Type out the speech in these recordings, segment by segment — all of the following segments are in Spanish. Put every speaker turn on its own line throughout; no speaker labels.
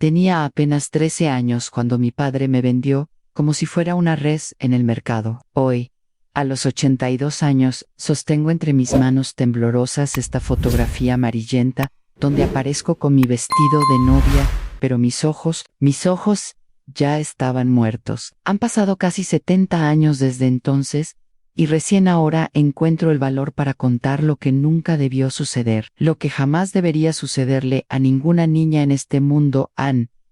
Tenía apenas 13 años cuando mi padre me vendió como si fuera una res en el mercado. Hoy, a los 82 años, sostengo entre mis manos temblorosas esta fotografía amarillenta donde aparezco con mi vestido de novia, pero mis ojos ya estaban muertos. Han pasado casi 70 años desde entonces y recién ahora encuentro el valor para contar lo que nunca debió suceder, lo que jamás debería sucederle a ninguna niña en este mundo.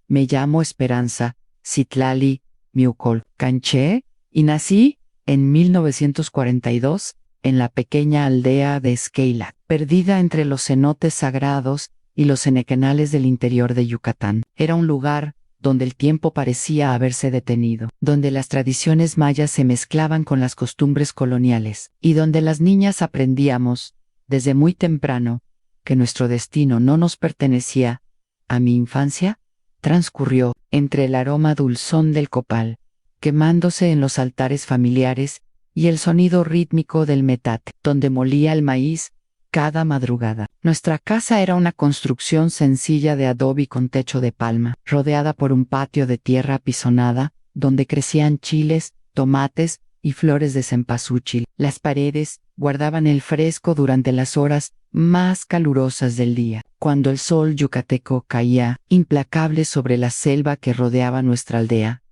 Me llamo Esperanza Citlali Miucolcanché y nací en 1942 en la pequeña aldea de Xcaila, perdida entre los cenotes sagrados y los enequenales del interior de Yucatán. Era un lugar donde el tiempo parecía haberse detenido, donde las tradiciones mayas se mezclaban con las costumbres coloniales, y donde las niñas aprendíamos, desde muy temprano, que nuestro destino no nos pertenecía. A mi infancia transcurrió entre el aroma dulzón del copal, quemándose en los altares familiares, y el sonido rítmico del metate, donde molía el maíz cada madrugada. Nuestra casa era una construcción sencilla de adobe con techo de palma, rodeada por un patio de tierra apisonada, donde crecían chiles, tomates y flores de cempasúchil. Las paredes guardaban el fresco durante las horas más calurosas del día, cuando el sol yucateco caía implacable sobre la selva que rodeaba nuestra aldea.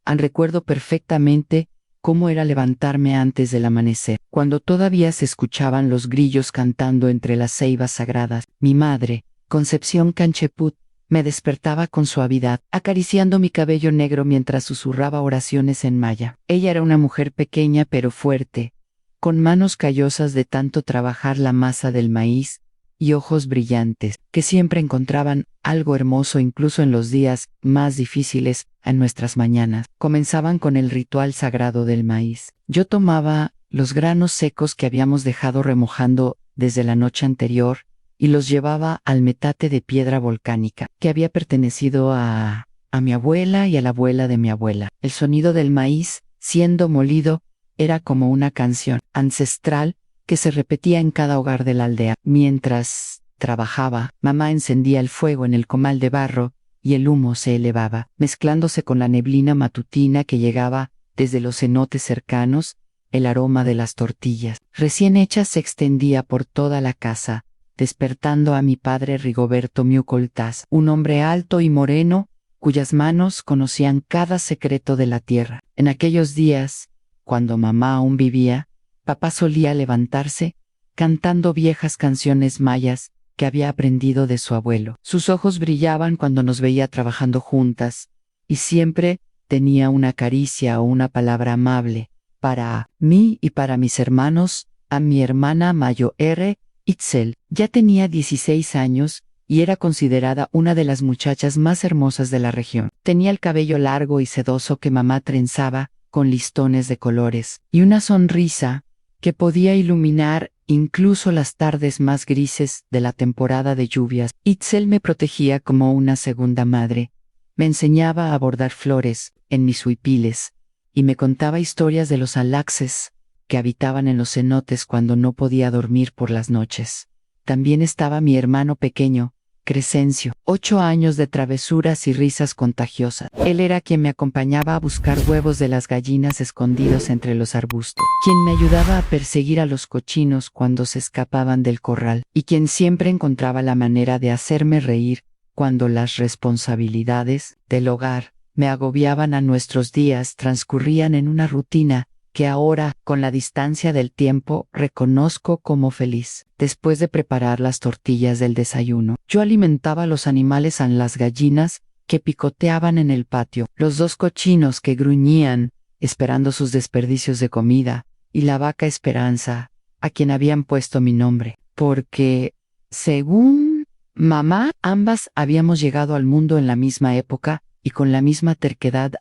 Recuerdo perfectamente cómo era levantarme antes del amanecer, cuando todavía se escuchaban los grillos cantando entre las ceibas sagradas. Mi madre, Concepción Cancheput, me despertaba con suavidad, acariciando mi cabello negro mientras susurraba oraciones en maya. Ella era una mujer pequeña pero fuerte, con manos callosas de tanto trabajar la masa del maíz, y ojos brillantes, que siempre encontraban algo hermoso incluso en los días más difíciles. En nuestras mañanas comenzaban con el ritual sagrado del maíz. Yo tomaba los granos secos que habíamos dejado remojando desde la noche anterior y los llevaba al metate de piedra volcánica, que había pertenecido a mi abuela y a la abuela de mi abuela. El sonido del maíz, siendo molido, era como una canción ancestral que se repetía en cada hogar de la aldea. Mientras trabajaba, mamá encendía el fuego en el comal de barro y el humo se elevaba, mezclándose con la neblina matutina que llegaba desde los cenotes cercanos. El aroma de las tortillas recién hechas se extendía por toda la casa, despertando a mi padre Rigoberto Miucoltaz, un hombre alto y moreno, cuyas manos conocían cada secreto de la tierra. En aquellos días, cuando mamá aún vivía, papá solía levantarse, cantando viejas canciones mayas que había aprendido de su abuelo. Sus ojos brillaban cuando nos veía trabajando juntas, y siempre tenía una caricia o una palabra amable para mí y para mis hermanos. A mi hermana Mayo R. Itzel ya tenía 16 años y era considerada una de las muchachas más hermosas de la región. Tenía el cabello largo y sedoso que mamá trenzaba con listones de colores, y una sonrisa que podía iluminar incluso las tardes más grises de la temporada de lluvias. Itzel me protegía como una segunda madre, me enseñaba a bordar flores en mis huipiles, y me contaba historias de los alaxes que habitaban en los cenotes cuando no podía dormir por las noches. También estaba mi hermano pequeño, Crescencio, 8 años de travesuras y risas contagiosas. Él era quien me acompañaba a buscar huevos de las gallinas escondidos entre los arbustos, quien me ayudaba a perseguir a los cochinos cuando se escapaban del corral, y quien siempre encontraba la manera de hacerme reír cuando las responsabilidades del hogar me agobiaban. A nuestros días transcurrían en una rutina que ahora, con la distancia del tiempo, reconozco como feliz. Después de preparar las tortillas del desayuno, yo alimentaba a los animales, a las gallinas que picoteaban en el patio, los 2 cochinos que gruñían, esperando sus desperdicios de comida, y la vaca Esperanza, a quien habían puesto mi nombre, porque, según mamá, ambas habíamos llegado al mundo en la misma época y con la misma terquedad.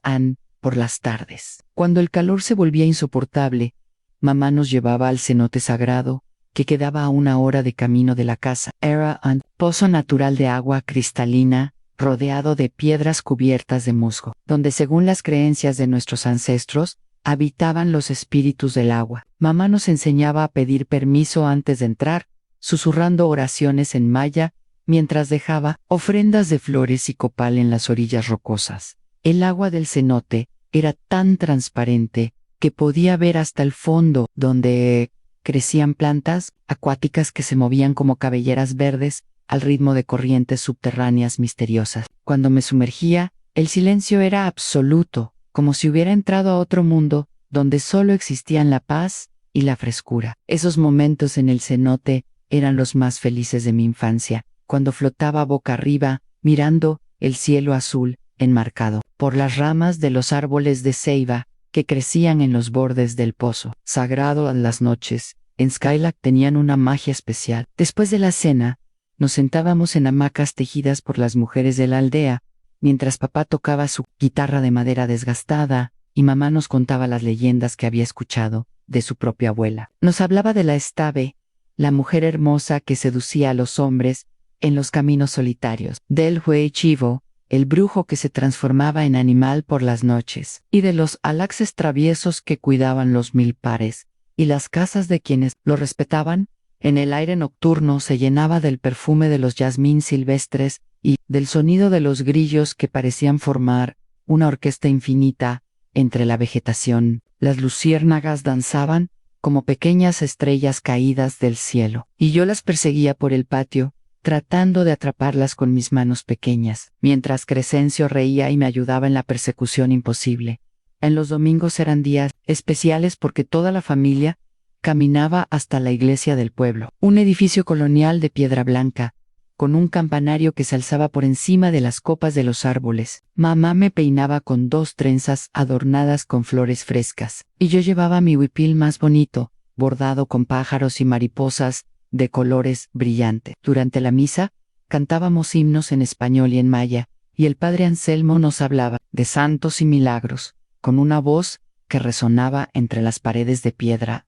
Por las tardes, cuando el calor se volvía insoportable, mamá nos llevaba al cenote sagrado, que quedaba a 1 hora de camino de la casa. Era un pozo natural de agua cristalina, rodeado de piedras cubiertas de musgo, donde según las creencias de nuestros ancestros, habitaban los espíritus del agua. Mamá nos enseñaba a pedir permiso antes de entrar, susurrando oraciones en maya mientras dejaba ofrendas de flores y copal en las orillas rocosas. El agua del cenote era tan transparente que podía ver hasta el fondo, donde crecían plantas acuáticas que se movían como cabelleras verdes al ritmo de corrientes subterráneas misteriosas. Cuando me sumergía, el silencio era absoluto, como si hubiera entrado a otro mundo donde solo existían la paz y la frescura. Esos momentos en el cenote eran los más felices de mi infancia, cuando flotaba boca arriba, mirando el cielo azul enmarcado por las ramas de los árboles de ceiba que crecían en los bordes del pozo. Sagrado a las noches, en Skylark tenían una magia especial. Después de la cena, nos sentábamos en hamacas tejidas por las mujeres de la aldea, mientras papá tocaba su guitarra de madera desgastada y mamá nos contaba las leyendas que había escuchado de su propia abuela. Nos hablaba de la Estave, la mujer hermosa que seducía a los hombres en los caminos solitarios, del Hue Chivo, el brujo que se transformaba en animal por las noches, y de los alaxes traviesos que cuidaban los milpares y las casas de quienes lo respetaban. En el aire nocturno se llenaba del perfume de los jazmín silvestres y del sonido de los grillos que parecían formar una orquesta infinita entre la vegetación. Las luciérnagas danzaban como pequeñas estrellas caídas del cielo, y yo las perseguía por el patio, tratando de atraparlas con mis manos pequeñas, mientras Crescencio reía y me ayudaba en la persecución imposible. En los domingos eran días especiales porque toda la familia caminaba hasta la iglesia del pueblo, un edificio colonial de piedra blanca, con un campanario que se alzaba por encima de las copas de los árboles. Mamá me peinaba con 2 trenzas adornadas con flores frescas, y yo llevaba mi huipil más bonito, bordado con pájaros y mariposas de colores brillantes. Durante la misa, cantábamos himnos en español y en maya, y el padre Anselmo nos hablaba de santos y milagros, con una voz que resonaba entre las paredes de piedra.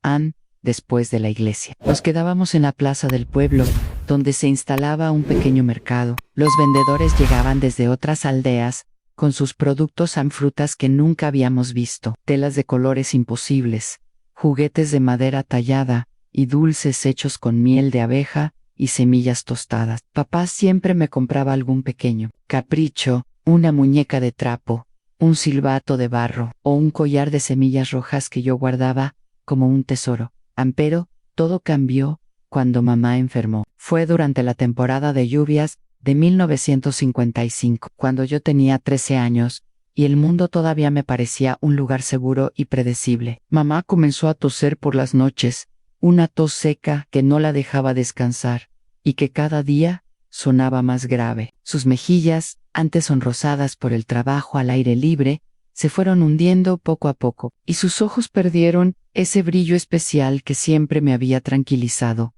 Después de la iglesia, nos quedábamos en la plaza del pueblo, donde se instalaba un pequeño mercado. Los vendedores llegaban desde otras aldeas, con sus productos and frutas que nunca habíamos visto, telas de colores imposibles, juguetes de madera tallada, y dulces hechos con miel de abeja y semillas tostadas. Papá siempre me compraba algún pequeño capricho, una muñeca de trapo, un silbato de barro, o un collar de semillas rojas que yo guardaba como un tesoro. Pero todo cambió cuando mamá enfermó. Fue durante la temporada de lluvias de 1955, cuando yo tenía 13 años, y el mundo todavía me parecía un lugar seguro y predecible. Mamá comenzó a toser por las noches, una tos seca que no la dejaba descansar, y que cada día sonaba más grave. Sus mejillas, antes sonrosadas por el trabajo al aire libre, se fueron hundiendo poco a poco, y sus ojos perdieron ese brillo especial que siempre me había tranquilizado.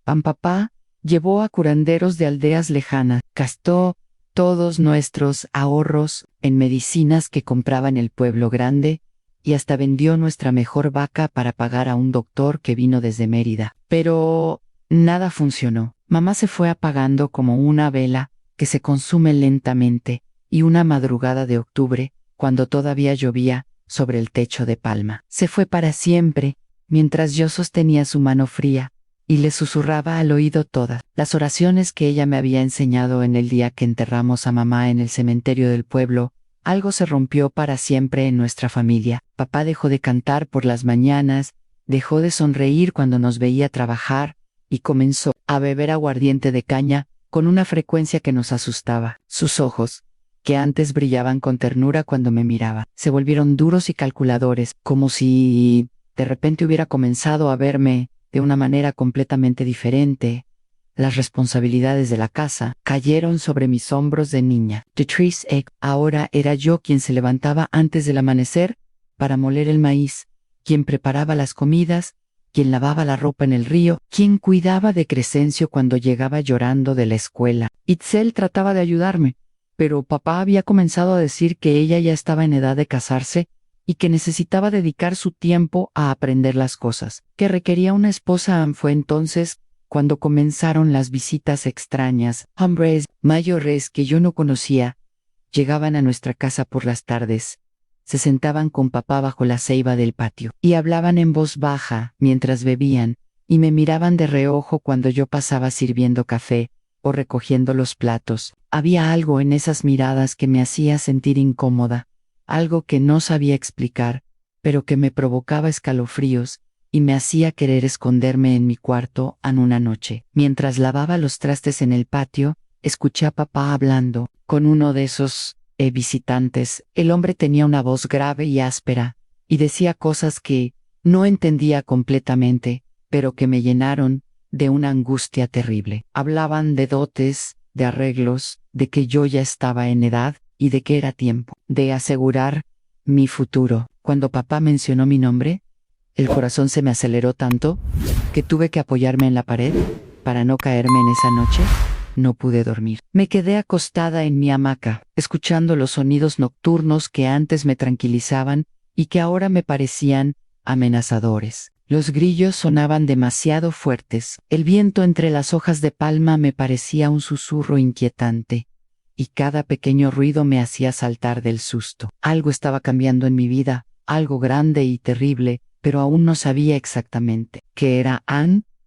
Papá llevó a curanderos de aldeas lejanas, gastó todos nuestros ahorros en medicinas que compraba en el pueblo grande, y hasta vendió nuestra mejor vaca para pagar a un doctor que vino desde Mérida. Pero nada funcionó. Mamá se fue apagando como una vela que se consume lentamente, y una madrugada de octubre, cuando todavía llovía sobre el techo de palma, se fue para siempre, mientras yo sostenía su mano fría y le susurraba al oído todas las oraciones que ella me había enseñado en el día que enterramos a mamá en el cementerio del pueblo. Algo se rompió para siempre en nuestra familia. Papá dejó de cantar por las mañanas, dejó de sonreír cuando nos veía trabajar, y comenzó a beber aguardiente de caña con una frecuencia que nos asustaba. Sus ojos, que antes brillaban con ternura cuando me miraba, se volvieron duros y calculadores, como si de repente hubiera comenzado a verme de una manera completamente diferente. Las responsabilidades de la casa cayeron sobre mis hombros de niña. Patrice Egg, ahora era yo quien se levantaba antes del amanecer para moler el maíz, quien preparaba las comidas, quien lavaba la ropa en el río, quien cuidaba de Crescencio cuando llegaba llorando de la escuela. Itzel trataba de ayudarme, pero papá había comenzado a decir que ella ya estaba en edad de casarse y que necesitaba dedicar su tiempo a aprender las cosas que requería una esposa. Fue entonces cuando comenzaron las visitas extrañas. Hombres mayores que yo no conocía llegaban a nuestra casa por las tardes, se sentaban con papá bajo la ceiba del patio y hablaban en voz baja mientras bebían, y me miraban de reojo cuando yo pasaba sirviendo café o recogiendo los platos. Había algo en esas miradas que me hacía sentir incómoda, algo que no sabía explicar, pero que me provocaba escalofríos y me hacía querer esconderme en mi cuarto en una noche. Mientras lavaba los trastes en el patio, escuché a papá hablando con uno de esos visitantes. El hombre tenía una voz grave y áspera, y decía cosas que no entendía completamente, pero que me llenaron de una angustia terrible. Hablaban de dotes, de arreglos, de que yo ya estaba en edad y de que era tiempo de asegurar mi futuro. Cuando papá mencionó mi nombre, el corazón se me aceleró tanto que tuve que apoyarme en la pared para no caerme en esa noche. No pude dormir. Me quedé acostada en mi hamaca, escuchando los sonidos nocturnos que antes me tranquilizaban y que ahora me parecían amenazadores. Los grillos sonaban demasiado fuertes. El viento entre las hojas de palma me parecía un susurro inquietante, y cada pequeño ruido me hacía saltar del susto. Algo estaba cambiando en mi vida, algo grande y terrible, pero aún no sabía exactamente qué era.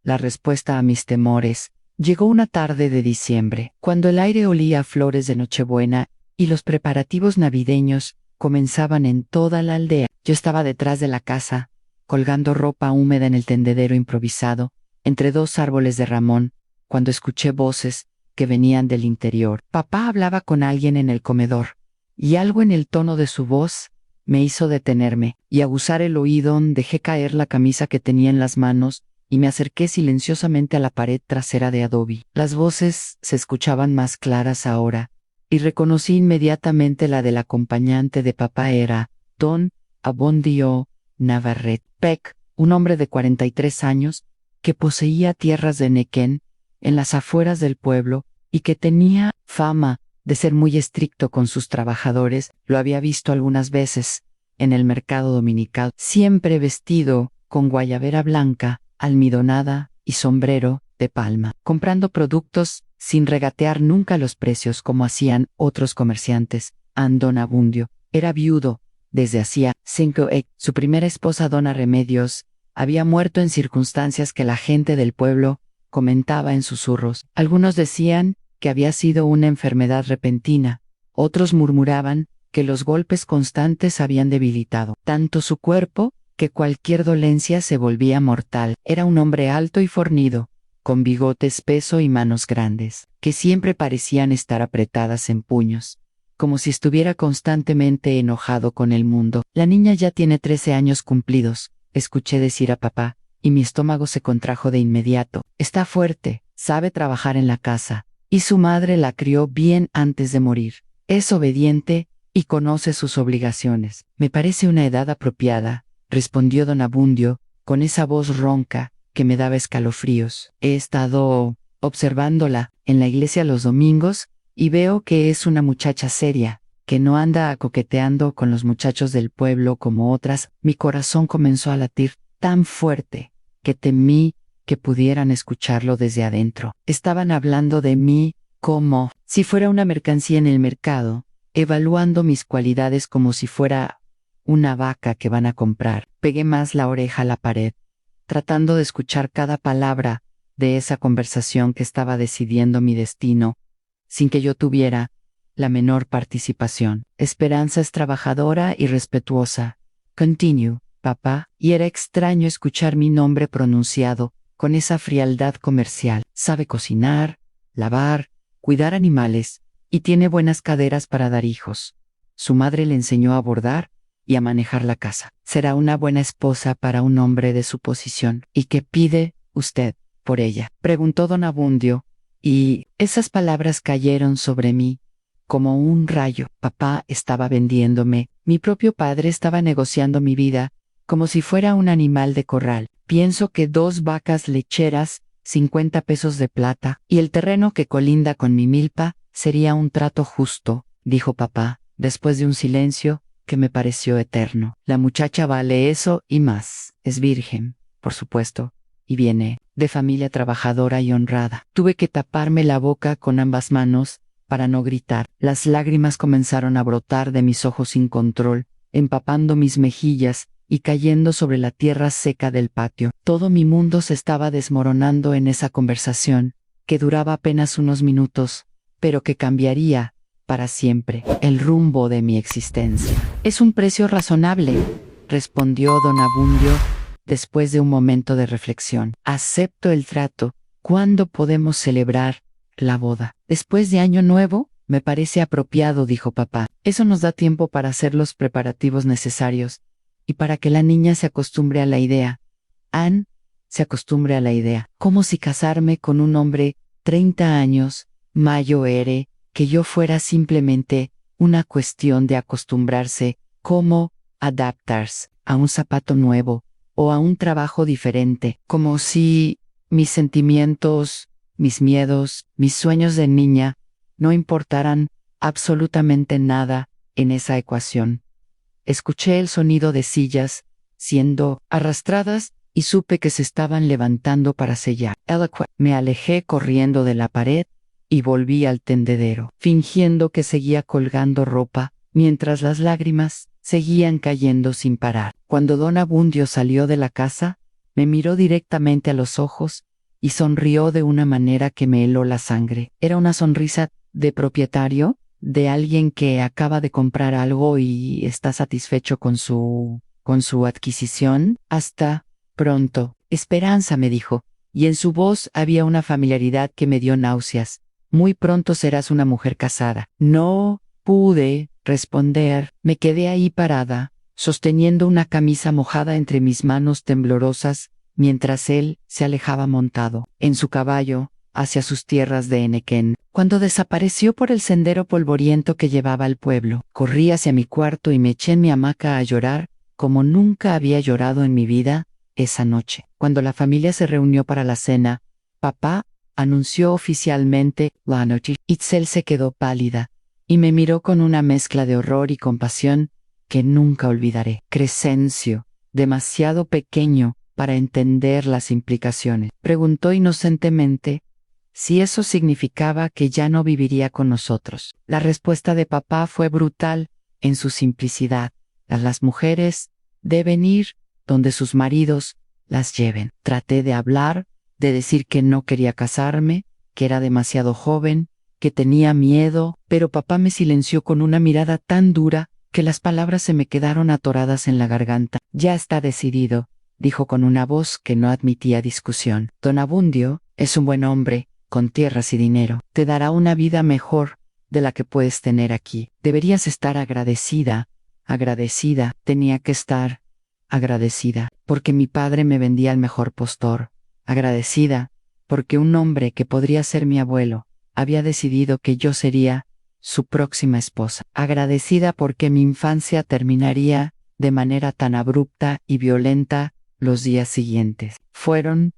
La respuesta a mis temores llegó una tarde de diciembre, cuando el aire olía a flores de Nochebuena y los preparativos navideños comenzaban en toda la aldea. Yo estaba detrás de la casa, colgando ropa húmeda en el tendedero improvisado, entre dos árboles de ramón, cuando escuché voces que venían del interior. Papá hablaba con alguien en el comedor, y algo en el tono de su voz me hizo detenerme y aguzar el oído. Dejé caer la camisa que tenía en las manos y me acerqué silenciosamente a la pared trasera de adobe. Las voces se escuchaban más claras ahora, y reconocí inmediatamente la del acompañante de papá. Era Don Abondio Navarrete Peck, un hombre de 43 años, que poseía tierras de Nequén, en las afueras del pueblo, y que tenía fama de ser muy estricto con sus trabajadores. Lo había visto algunas veces en el mercado dominical, siempre vestido con guayabera blanca, almidonada y sombrero de palma, comprando productos sin regatear nunca los precios como hacían otros comerciantes. Don Abundio era viudo desde hacía 5 años. Su primera esposa, Dona Remedios, había muerto en circunstancias que la gente del pueblo comentaba en susurros. Algunos decían que había sido una enfermedad repentina, otros murmuraban que los golpes constantes habían debilitado tanto su cuerpo que cualquier dolencia se volvía mortal. Era un hombre alto y fornido, con bigote espeso y manos grandes, que siempre parecían estar apretadas en puños, como si estuviera constantemente enojado con el mundo. La niña ya tiene 13 años cumplidos, escuché decir a papá, y mi estómago se contrajo de inmediato. Está fuerte, sabe trabajar en la casa, y su madre la crió bien antes de morir. Es obediente y conoce sus obligaciones. Me parece una edad apropiada, respondió don Abundio, con esa voz ronca que me daba escalofríos. He estado observándola en la iglesia los domingos, y veo que es una muchacha seria, que no anda coqueteando con los muchachos del pueblo como otras. Mi corazón comenzó a latir tan fuerte que temí que pudieran escucharlo desde adentro. Estaban hablando de mí como si fuera una mercancía en el mercado, evaluando mis cualidades como si fuera una vaca que van a comprar. Pegué más la oreja a la pared, tratando de escuchar cada palabra de esa conversación que estaba decidiendo mi destino, sin que yo tuviera la menor participación. Esperanza es trabajadora y respetuosa. Continue, papá, y era extraño escuchar mi nombre pronunciado con esa frialdad comercial. Sabe cocinar, lavar, cuidar animales, y tiene buenas caderas para dar hijos. Su madre le enseñó a bordar y a manejar la casa. Será una buena esposa para un hombre de su posición. ¿Y qué pide usted por ella?, preguntó don Abundio, y esas palabras cayeron sobre mí como un rayo. Papá estaba vendiéndome, mi propio padre estaba negociando mi vida, como si fuera un animal de corral. Pienso que 2 vacas lecheras, 50 pesos de plata, y el terreno que colinda con mi milpa, sería un trato justo, dijo papá, después de un silencio que me pareció eterno. La muchacha vale eso y más. Es virgen, por supuesto, y viene de familia trabajadora y honrada. Tuve que taparme la boca con ambas manos para no gritar. Las lágrimas comenzaron a brotar de mis ojos sin control, empapando mis mejillas y cayendo sobre la tierra seca del patio. Todo mi mundo se estaba desmoronando en esa conversación, que duraba apenas unos minutos, pero que cambiaría, para siempre, el rumbo de mi existencia. Es un precio razonable, respondió don Abundio, después de un momento de reflexión. Acepto el trato. ¿Cuándo podemos celebrar la boda? Después de Año Nuevo, me parece apropiado, dijo papá. Eso nos da tiempo para hacer los preparativos necesarios, y para que la niña se acostumbre a la idea. Anne se acostumbre a la idea. Como si casarme con un hombre 30 años, mayo ere, que yo fuera simplemente una cuestión de acostumbrarse, como adaptarse a un zapato nuevo o a un trabajo diferente, como si mis sentimientos, mis miedos, mis sueños de niña no importaran absolutamente nada en esa ecuación. Escuché el sonido de sillas siendo arrastradas y supe que se estaban levantando para sellar. Me alejé corriendo de la pared y volví al tendedero, fingiendo que seguía colgando ropa, mientras las lágrimas seguían cayendo sin parar. Cuando don Abundio salió de la casa, me miró directamente a los ojos y sonrió de una manera que me heló la sangre. Era una sonrisa de propietario, de alguien que acaba de comprar algo y está satisfecho con su adquisición. Hasta pronto. Esperanza, me dijo, y en su voz había una familiaridad que me dio náuseas. Muy pronto serás una mujer casada. No pude responder. Me quedé ahí parada, sosteniendo una camisa mojada entre mis manos temblorosas, mientras él se alejaba montado en su caballo hacia sus tierras de Enequén. Cuando desapareció por el sendero polvoriento que llevaba al pueblo, corrí hacia mi cuarto y me eché en mi hamaca a llorar como nunca había llorado en mi vida esa noche. Cuando la familia se reunió para la cena, papá anunció oficialmente la noticia. Itzel se quedó pálida y me miró con una mezcla de horror y compasión que nunca olvidaré. Crescencio, demasiado pequeño para entender las implicaciones, preguntó inocentemente si eso significaba que ya no viviría con nosotros. La respuesta de papá fue brutal en su simplicidad. Las mujeres deben ir donde sus maridos las lleven. Traté de hablar, de decir que no quería casarme, que era demasiado joven, que tenía miedo, pero papá me silenció con una mirada tan dura que las palabras se me quedaron atoradas en la garganta. Ya está decidido, dijo con una voz que no admitía discusión. Don Abundio es un buen hombre, con tierras y dinero. Te dará una vida mejor de la que puedes tener aquí. Deberías estar agradecida, tenía que estar agradecida, porque mi padre me vendía al mejor postor. Agradecida, porque un hombre que podría ser mi abuelo, había decidido que yo sería su próxima esposa. Agradecida porque mi infancia terminaría de manera tan abrupta y violenta los días siguientes. Fueron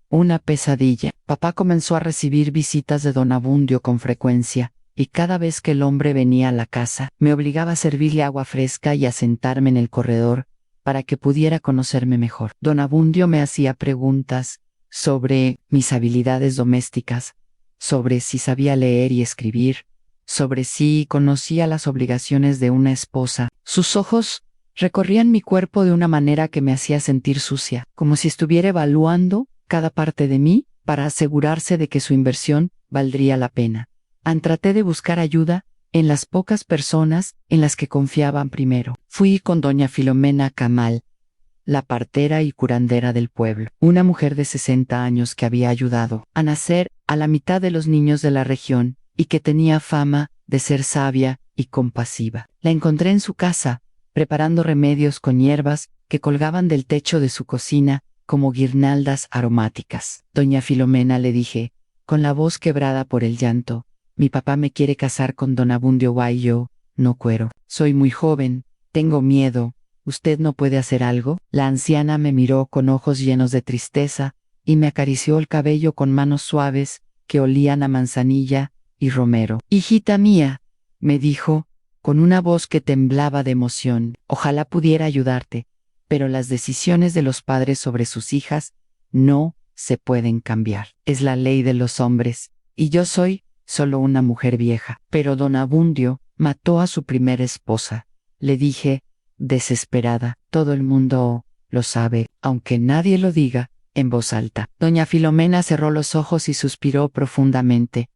una pesadilla. Papá comenzó a recibir visitas de don Abundio con frecuencia, y cada vez que el hombre venía a la casa, me obligaba a servirle agua fresca y a sentarme en el corredor, para que pudiera conocerme mejor. Don Abundio me hacía preguntas sobre mis habilidades domésticas, sobre si sabía leer y escribir, sobre si conocía las obligaciones de una esposa. Sus ojos recorrían mi cuerpo de una manera que me hacía sentir sucia, como si estuviera evaluando cada parte de mí para asegurarse de que su inversión valdría la pena. Traté de buscar ayuda en las pocas personas en las que confiaban primero. Fui con doña Filomena Camal, la partera y curandera del pueblo, una mujer de 60 años que había ayudado a nacer a la mitad de los niños de la región y que tenía fama de ser sabia y compasiva. La encontré en su casa, preparando remedios con hierbas que colgaban del techo de su cocina como guirnaldas aromáticas. Doña Filomena, le dije, con la voz quebrada por el llanto, mi papá me quiere casar con don Abundio Guay, yo no quiero. Soy muy joven, tengo miedo. ¿Usted no puede hacer algo? La anciana me miró con ojos llenos de tristeza y me acarició el cabello con manos suaves que olían a manzanilla y romero. Hijita mía, me dijo, con una voz que temblaba de emoción, ojalá pudiera ayudarte, pero las decisiones de los padres sobre sus hijas no se pueden cambiar. Es la ley de los hombres, y yo soy solo una mujer vieja. Pero don Abundio mató a su primera esposa. Le dije, desesperada, todo el mundo lo sabe, aunque nadie lo diga, en voz alta. Doña Filomena cerró los ojos y suspiró profundamente.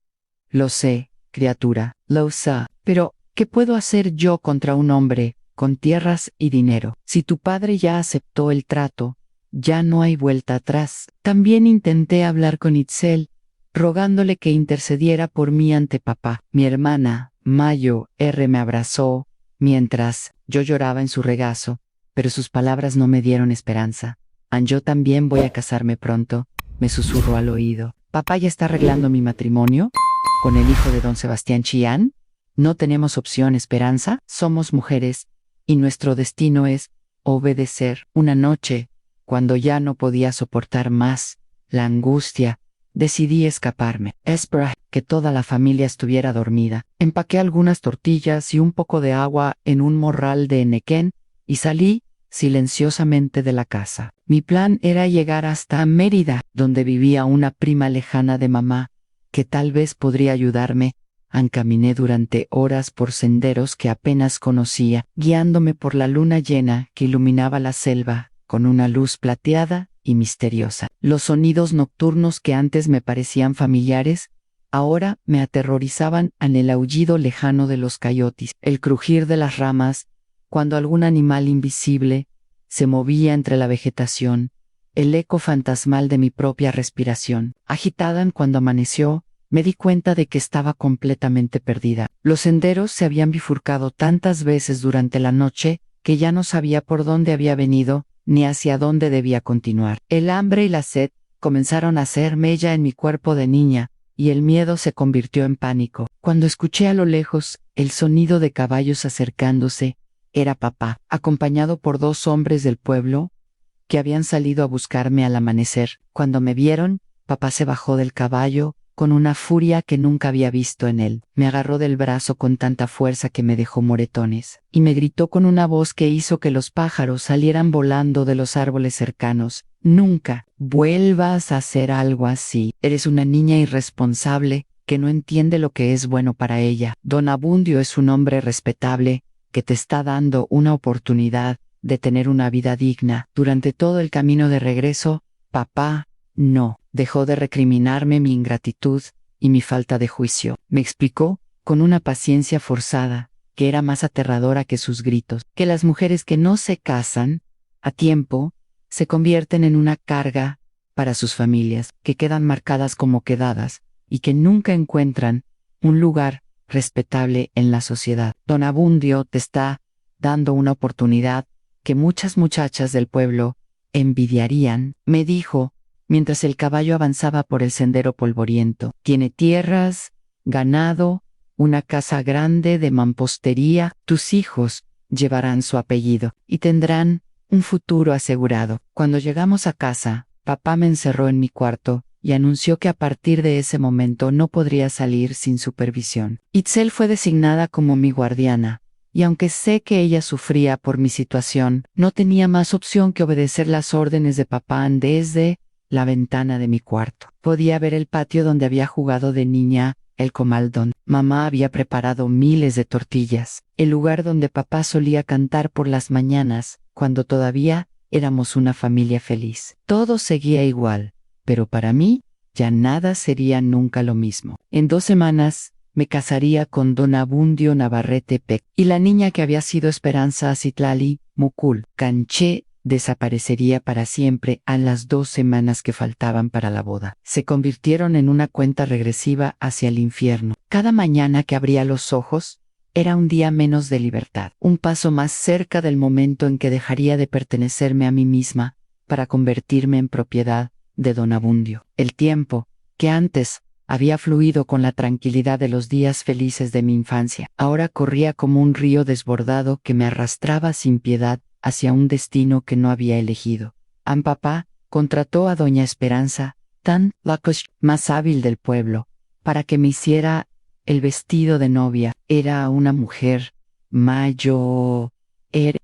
Lo sé, criatura, lo sé, pero ¿qué puedo hacer yo contra un hombre con tierras y dinero? Si tu padre ya aceptó el trato, ya no hay vuelta atrás. También intenté hablar con Itzel, rogándole que intercediera por mí ante papá. Mi hermana, Mayo R., me abrazó, mientras yo lloraba en su regazo, pero sus palabras no me dieron esperanza. Yo también voy a casarme pronto, me susurró al oído. ¿Papá ya está arreglando mi matrimonio con el hijo de don Sebastián Chillán? No tenemos opción, Esperanza. Somos mujeres, y nuestro destino es obedecer. Una noche, cuando ya no podía soportar más la angustia, decidí escaparme. Espera que toda la familia estuviera dormida. Empaqué algunas tortillas y un poco de agua en un morral de Enequén y salí silenciosamente de la casa. Mi plan era llegar hasta Mérida, donde vivía una prima lejana de mamá, que tal vez podría ayudarme. Caminé durante horas por senderos que apenas conocía, guiándome por la luna llena que iluminaba la selva con una luz plateada y misteriosa. Los sonidos nocturnos que antes me parecían familiares, ahora me aterrorizaban en el aullido lejano de los coyotes, el crujir de las ramas, cuando algún animal invisible se movía entre la vegetación, el eco fantasmal de mi propia respiración. Agitada cuando amaneció, me di cuenta de que estaba completamente perdida. Los senderos se habían bifurcado tantas veces durante la noche que ya no sabía por dónde había venido ni hacia dónde debía continuar. El hambre y la sed comenzaron a hacer mella en mi cuerpo de niña, y el miedo se convirtió en pánico. Cuando escuché a lo lejos el sonido de caballos acercándose, era papá, acompañado por 2 hombres del pueblo que habían salido a buscarme al amanecer. Cuando me vieron, papá se bajó del caballo con una furia que nunca había visto en él. Me agarró del brazo con tanta fuerza que me dejó moretones, y me gritó con una voz que hizo que los pájaros salieran volando de los árboles cercanos: «Nunca vuelvas a hacer algo así. Eres una niña irresponsable que no entiende lo que es bueno para ella. Don Abundio es un hombre respetable que te está dando una oportunidad de tener una vida digna». Durante todo el camino de regreso, papá no dejó de recriminarme mi ingratitud y mi falta de juicio. Me explicó, con una paciencia forzada, que era más aterradora que sus gritos, que las mujeres que no se casan a tiempo se convierten en una carga para sus familias, que quedan marcadas como quedadas y que nunca encuentran un lugar respetable en la sociedad. Don Abundio te está dando una oportunidad que muchas muchachas del pueblo envidiarían, me dijo, mientras el caballo avanzaba por el sendero polvoriento. Tiene tierras, ganado, una casa grande de mampostería. Tus hijos llevarán su apellido y tendrán un futuro asegurado. Cuando llegamos a casa, papá me encerró en mi cuarto y anunció que a partir de ese momento no podría salir sin supervisión. Itzel fue designada como mi guardiana, y aunque sé que ella sufría por mi situación, no tenía más opción que obedecer las órdenes de papá desde la ventana de mi cuarto. Podía ver el patio donde había jugado de niña, el comaldón. Mamá había preparado miles de tortillas, el lugar donde papá solía cantar por las mañanas, cuando todavía éramos una familia feliz. Todo seguía igual, pero para mí ya nada sería nunca lo mismo. En 2 semanas me casaría con don Abundio Navarrete Peck, y la niña que había sido Esperanza Citlali Mucul Canché desaparecería para siempre a las 2 semanas que faltaban para la boda. Se convirtieron en una cuenta regresiva hacia el infierno. Cada mañana que abría los ojos era un día menos de libertad, un paso más cerca del momento en que dejaría de pertenecerme a mí misma para convertirme en propiedad de don Abundio. El tiempo, que antes había fluido con la tranquilidad de los días felices de mi infancia, ahora corría como un río desbordado que me arrastraba sin piedad hacia un destino que no había elegido. Papá contrató a doña Esperanza, la más hábil del pueblo, para que me hiciera el vestido de novia. Era una mujer mayor,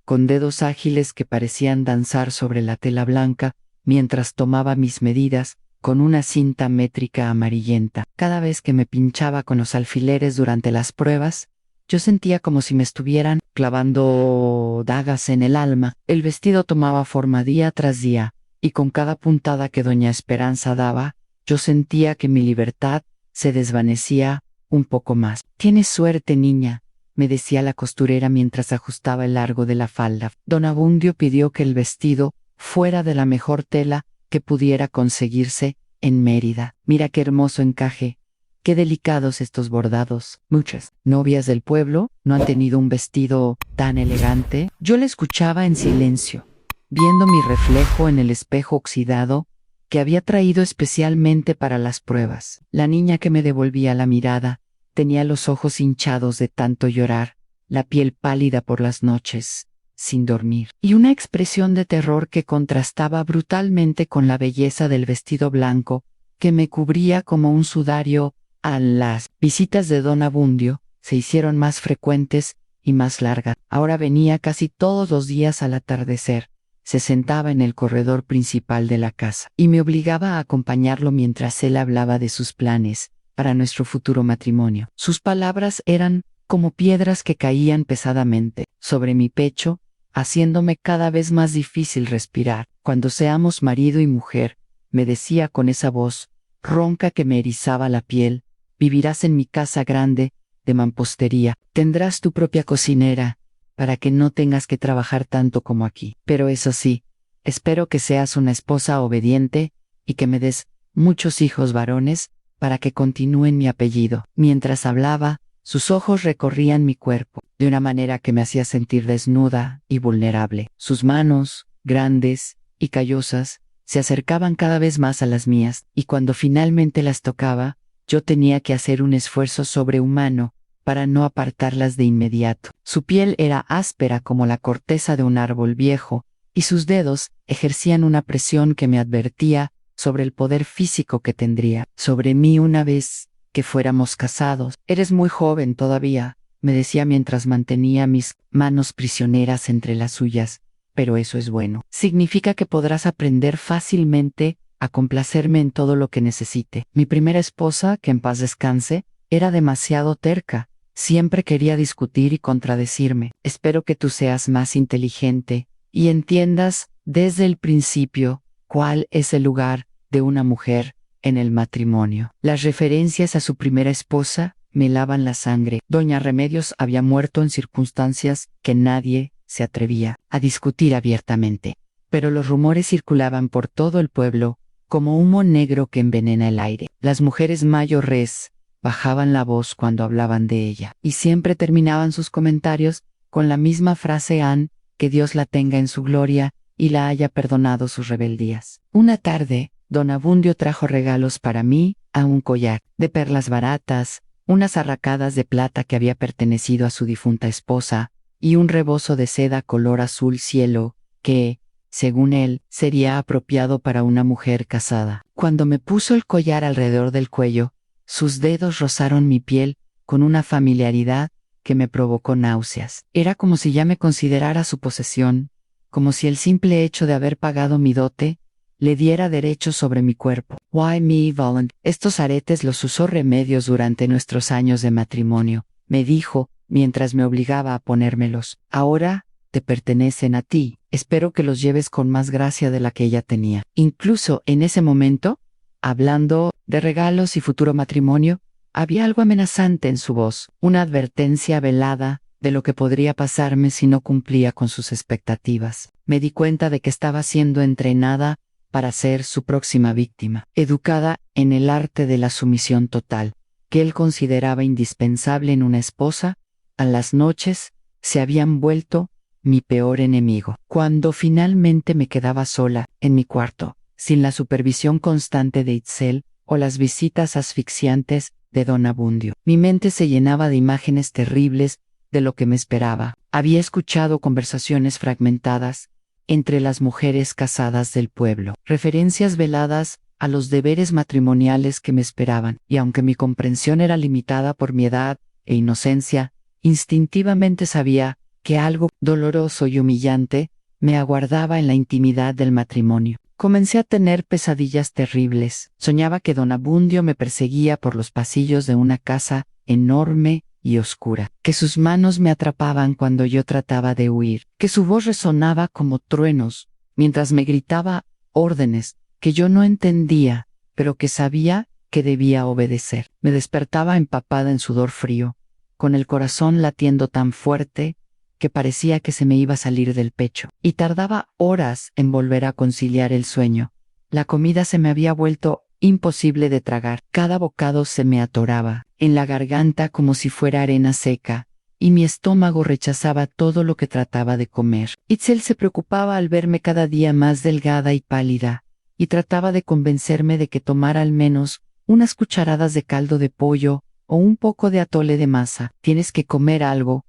con dedos ágiles que parecían danzar sobre la tela blanca, mientras tomaba mis medidas con una cinta métrica amarillenta. Cada vez que me pinchaba con los alfileres durante las pruebas, yo sentía como si me estuvieran clavando dagas en el alma. El vestido tomaba forma día tras día, y con cada puntada que doña Esperanza daba, yo sentía que mi libertad se desvanecía un poco más. «Tienes suerte, niña», me decía la costurera mientras ajustaba el largo de la falda. Don Abundio pidió que el vestido fuera de la mejor tela que pudiera conseguirse en Mérida. «Mira qué hermoso encaje. Qué delicados estos bordados. Muchas novias del pueblo no han tenido un vestido tan elegante». Yo le escuchaba en silencio, viendo mi reflejo en el espejo oxidado que había traído especialmente para las pruebas. La niña que me devolvía la mirada tenía los ojos hinchados de tanto llorar, la piel pálida por las noches, sin dormir, y una expresión de terror que contrastaba brutalmente con la belleza del vestido blanco que me cubría como un sudario. Las visitas de don Abundio se hicieron más frecuentes y más largas. Ahora venía casi todos los días al atardecer. Se sentaba en el corredor principal de la casa y me obligaba a acompañarlo mientras él hablaba de sus planes para nuestro futuro matrimonio. Sus palabras eran como piedras que caían pesadamente sobre mi pecho, haciéndome cada vez más difícil respirar. «Cuando seamos marido y mujer», me decía con esa voz ronca que me erizaba la piel, «vivirás en mi casa grande de mampostería. Tendrás tu propia cocinera para que no tengas que trabajar tanto como aquí. Pero eso sí, espero que seas una esposa obediente y que me des muchos hijos varones para que continúen mi apellido». Mientras hablaba, sus ojos recorrían mi cuerpo de una manera que me hacía sentir desnuda y vulnerable. Sus manos, grandes y callosas, se acercaban cada vez más a las mías, y cuando finalmente las tocaba, yo tenía que hacer un esfuerzo sobrehumano para no apartarlas de inmediato. Su piel era áspera como la corteza de un árbol viejo, y sus dedos ejercían una presión que me advertía sobre el poder físico que tendría sobre mí una vez que fuéramos casados. «Eres muy joven todavía», me decía mientras mantenía mis manos prisioneras entre las suyas, «pero eso es bueno. Significa que podrás aprender fácilmente a complacerme en todo lo que necesite». Mi primera esposa, que en paz descanse, era demasiado terca. Siempre quería discutir y contradecirme. «Espero que tú seas más inteligente y entiendas desde el principio cuál es el lugar de una mujer en el matrimonio». Las referencias a su primera esposa me helaban la sangre. Doña Remedios había muerto en circunstancias que nadie se atrevía a discutir abiertamente, pero los rumores circulaban por todo el pueblo como humo negro que envenena el aire. Las mujeres mayores bajaban la voz cuando hablaban de ella, y siempre terminaban sus comentarios con la misma frase: «Anne, que Dios la tenga en su gloria y la haya perdonado sus rebeldías». Una tarde, don Abundio trajo regalos para mí, un collar de perlas baratas, unas arracadas de plata que había pertenecido a su difunta esposa, y un rebozo de seda color azul cielo, que, según él, sería apropiado para una mujer casada. Cuando me puso el collar alrededor del cuello, sus dedos rozaron mi piel con una familiaridad que me provocó náuseas. Era como si ya me considerara su posesión, como si el simple hecho de haber pagado mi dote le diera derecho sobre mi cuerpo. «Why me, Valent? Estos aretes los usó Remedios durante nuestros años de matrimonio», me dijo, mientras me obligaba a ponérmelos. «Ahora te pertenecen a ti. Espero que los lleves con más gracia de la que ella tenía». Incluso en ese momento, hablando de regalos y futuro matrimonio, había algo amenazante en su voz, una advertencia velada de lo que podría pasarme si no cumplía con sus expectativas. Me di cuenta de que estaba siendo entrenada para ser su próxima víctima, educada en el arte de la sumisión total, que él consideraba indispensable en una esposa. A las noches se habían vuelto mi peor enemigo. Cuando finalmente me quedaba sola en mi cuarto, sin la supervisión constante de Itzel o las visitas asfixiantes de don Abundio, mi mente se llenaba de imágenes terribles de lo que me esperaba. Había escuchado conversaciones fragmentadas entre las mujeres casadas del pueblo, referencias veladas a los deberes matrimoniales que me esperaban, y aunque mi comprensión era limitada por mi edad e inocencia, instintivamente sabía que algo doloroso y humillante me aguardaba en la intimidad del matrimonio. Comencé a tener pesadillas terribles. Soñaba que don Abundio me perseguía por los pasillos de una casa enorme y oscura, que sus manos me atrapaban cuando yo trataba de huir, que su voz resonaba como truenos mientras me gritaba órdenes que yo no entendía, pero que sabía que debía obedecer. Me despertaba empapada en sudor frío, con el corazón latiendo tan fuerte que parecía que se me iba a salir del pecho, y tardaba horas en volver a conciliar el sueño. La comida se me había vuelto imposible de tragar. Cada bocado se me atoraba en la garganta como si fuera arena seca, y mi estómago rechazaba todo lo que trataba de comer. Itzel se preocupaba al verme cada día más delgada y pálida, y trataba de convencerme de que tomara al menos unas cucharadas de caldo de pollo o un poco de atole de masa. Tienes que comer algo,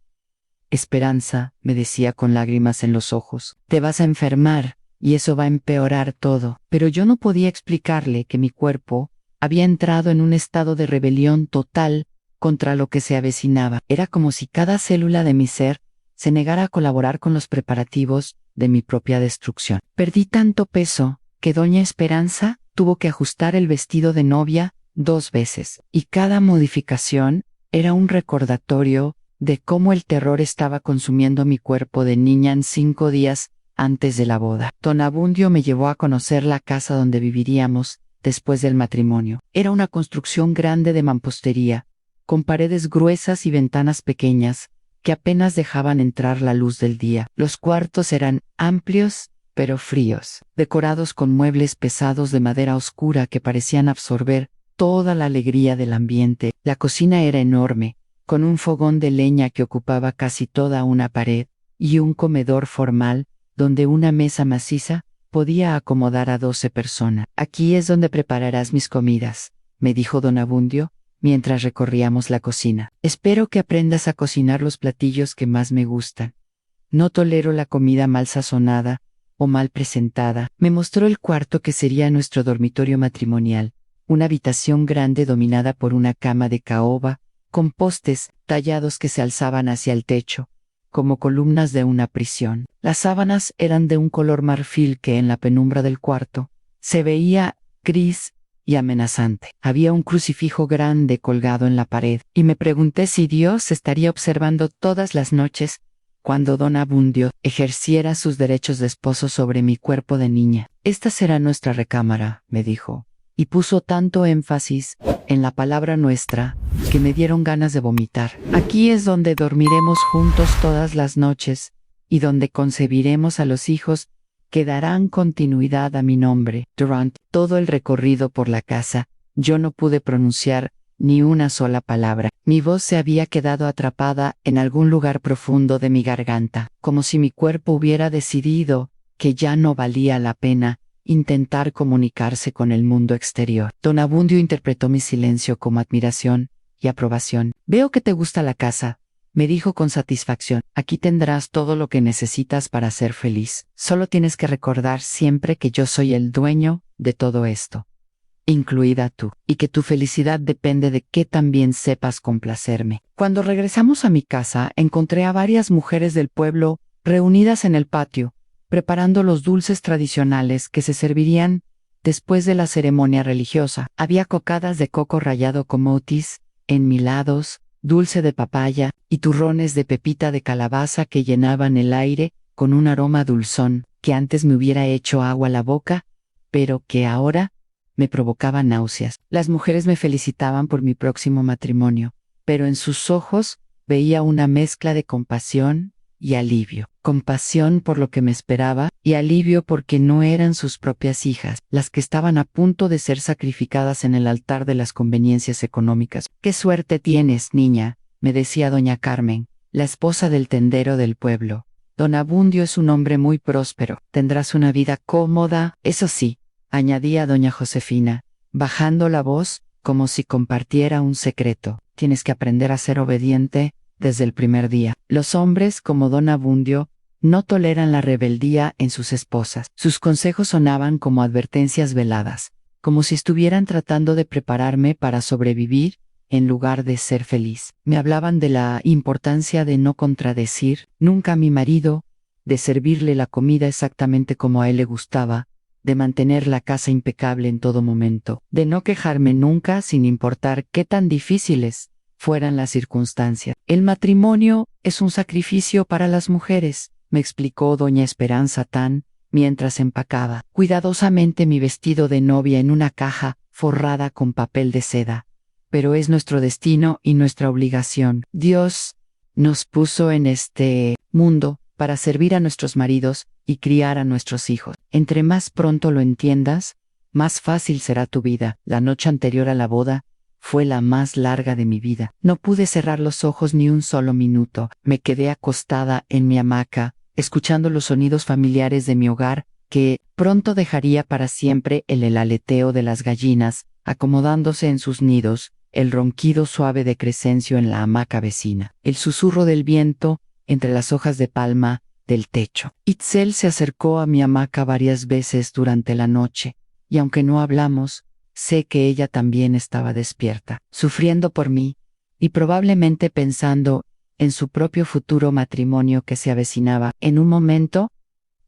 Esperanza, me decía con lágrimas en los ojos. Te vas a enfermar, y eso va a empeorar todo. Pero yo no podía explicarle que mi cuerpo había entrado en un estado de rebelión total contra lo que se avecinaba. Era como si cada célula de mi ser se negara a colaborar con los preparativos de mi propia destrucción. Perdí tanto peso que doña Esperanza tuvo que ajustar el vestido de novia 2 veces, y cada modificación era un recordatorio de cómo el terror estaba consumiendo mi cuerpo de niña en 5 días antes de la boda. Don Abundio me llevó a conocer la casa donde viviríamos después del matrimonio. Era una construcción grande de mampostería, con paredes gruesas y ventanas pequeñas que apenas dejaban entrar la luz del día. Los cuartos eran amplios pero fríos, decorados con muebles pesados de madera oscura que parecían absorber toda la alegría del ambiente. La cocina era enorme, con un fogón de leña que ocupaba casi toda una pared, y un comedor formal, donde una mesa maciza podía acomodar a 12 personas. Aquí es donde prepararás mis comidas, me dijo don Abundio, mientras recorríamos la cocina. Espero que aprendas a cocinar los platillos que más me gustan. No tolero la comida mal sazonada o mal presentada. Me mostró el cuarto que sería nuestro dormitorio matrimonial, una habitación grande dominada por una cama de caoba, con postes tallados que se alzaban hacia el techo, como columnas de una prisión. Las sábanas eran de un color marfil que en la penumbra del cuarto se veía gris y amenazante. Había un crucifijo grande colgado en la pared, y me pregunté si Dios estaría observando todas las noches cuando don Abundio ejerciera sus derechos de esposo sobre mi cuerpo de niña. Esta será nuestra recámara, me dijo, y puso tanto énfasis en la palabra nuestra que me dieron ganas de vomitar. Aquí es donde dormiremos juntos todas las noches, y donde concebiremos a los hijos que darán continuidad a mi nombre. Durante todo el recorrido por la casa, yo no pude pronunciar ni una sola palabra. Mi voz se había quedado atrapada en algún lugar profundo de mi garganta, como si mi cuerpo hubiera decidido que ya no valía la pena intentar comunicarse con el mundo exterior. Don Abundio interpretó mi silencio como admiración y aprobación. Veo que te gusta la casa, me dijo con satisfacción. Aquí tendrás todo lo que necesitas para ser feliz. Solo tienes que recordar siempre que yo soy el dueño de todo esto, incluida tú, y que tu felicidad depende de que también sepas complacerme. Cuando regresamos a mi casa, encontré a varias mujeres del pueblo reunidas en el patio, preparando los dulces tradicionales que se servirían después de la ceremonia religiosa. Había cocadas de coco rallado con motis, enmilados, dulce de papaya y turrones de pepita de calabaza que llenaban el aire con un aroma dulzón que antes me hubiera hecho agua a la boca, pero que ahora me provocaba náuseas. Las mujeres me felicitaban por mi próximo matrimonio, pero en sus ojos veía una mezcla de compasión y alivio. Compasión por lo que me esperaba y alivio porque no eran sus propias hijas las que estaban a punto de ser sacrificadas en el altar de las conveniencias económicas. «Qué suerte tienes, niña», me decía doña Carmen, la esposa del tendero del pueblo. «Don Abundio es un hombre muy próspero. Tendrás una vida cómoda, eso sí», añadía doña Josefina, bajando la voz como si compartiera un secreto. «Tienes que aprender a ser obediente desde el primer día. Los hombres, como don Abundio, no toleran la rebeldía en sus esposas». Sus consejos sonaban como advertencias veladas, como si estuvieran tratando de prepararme para sobrevivir en lugar de ser feliz. Me hablaban de la importancia de no contradecir nunca a mi marido, de servirle la comida exactamente como a él le gustaba, de mantener la casa impecable en todo momento, de no quejarme nunca sin importar qué tan difíciles fueran las circunstancias. «El matrimonio es un sacrificio para las mujeres», me explicó doña Esperanza tan mientras empacaba cuidadosamente mi vestido de novia en una caja forrada con papel de seda. Pero es nuestro destino y nuestra obligación. Dios nos puso en este mundo para servir a nuestros maridos y criar a nuestros hijos. Entre más pronto lo entiendas, más fácil será tu vida. La noche anterior a la boda fue la más larga de mi vida. No pude cerrar los ojos ni un solo minuto. Me quedé acostada en mi hamaca, escuchando los sonidos familiares de mi hogar, que pronto dejaría para siempre el aleteo de las gallinas, acomodándose en sus nidos, el ronquido suave de Crescencio en la hamaca vecina, el susurro del viento entre las hojas de palma del techo. Itzel se acercó a mi hamaca varias veces durante la noche, y aunque no hablamos, sé que ella también estaba despierta, sufriendo por mí, y probablemente pensando en su propio futuro matrimonio que se avecinaba. En un momento,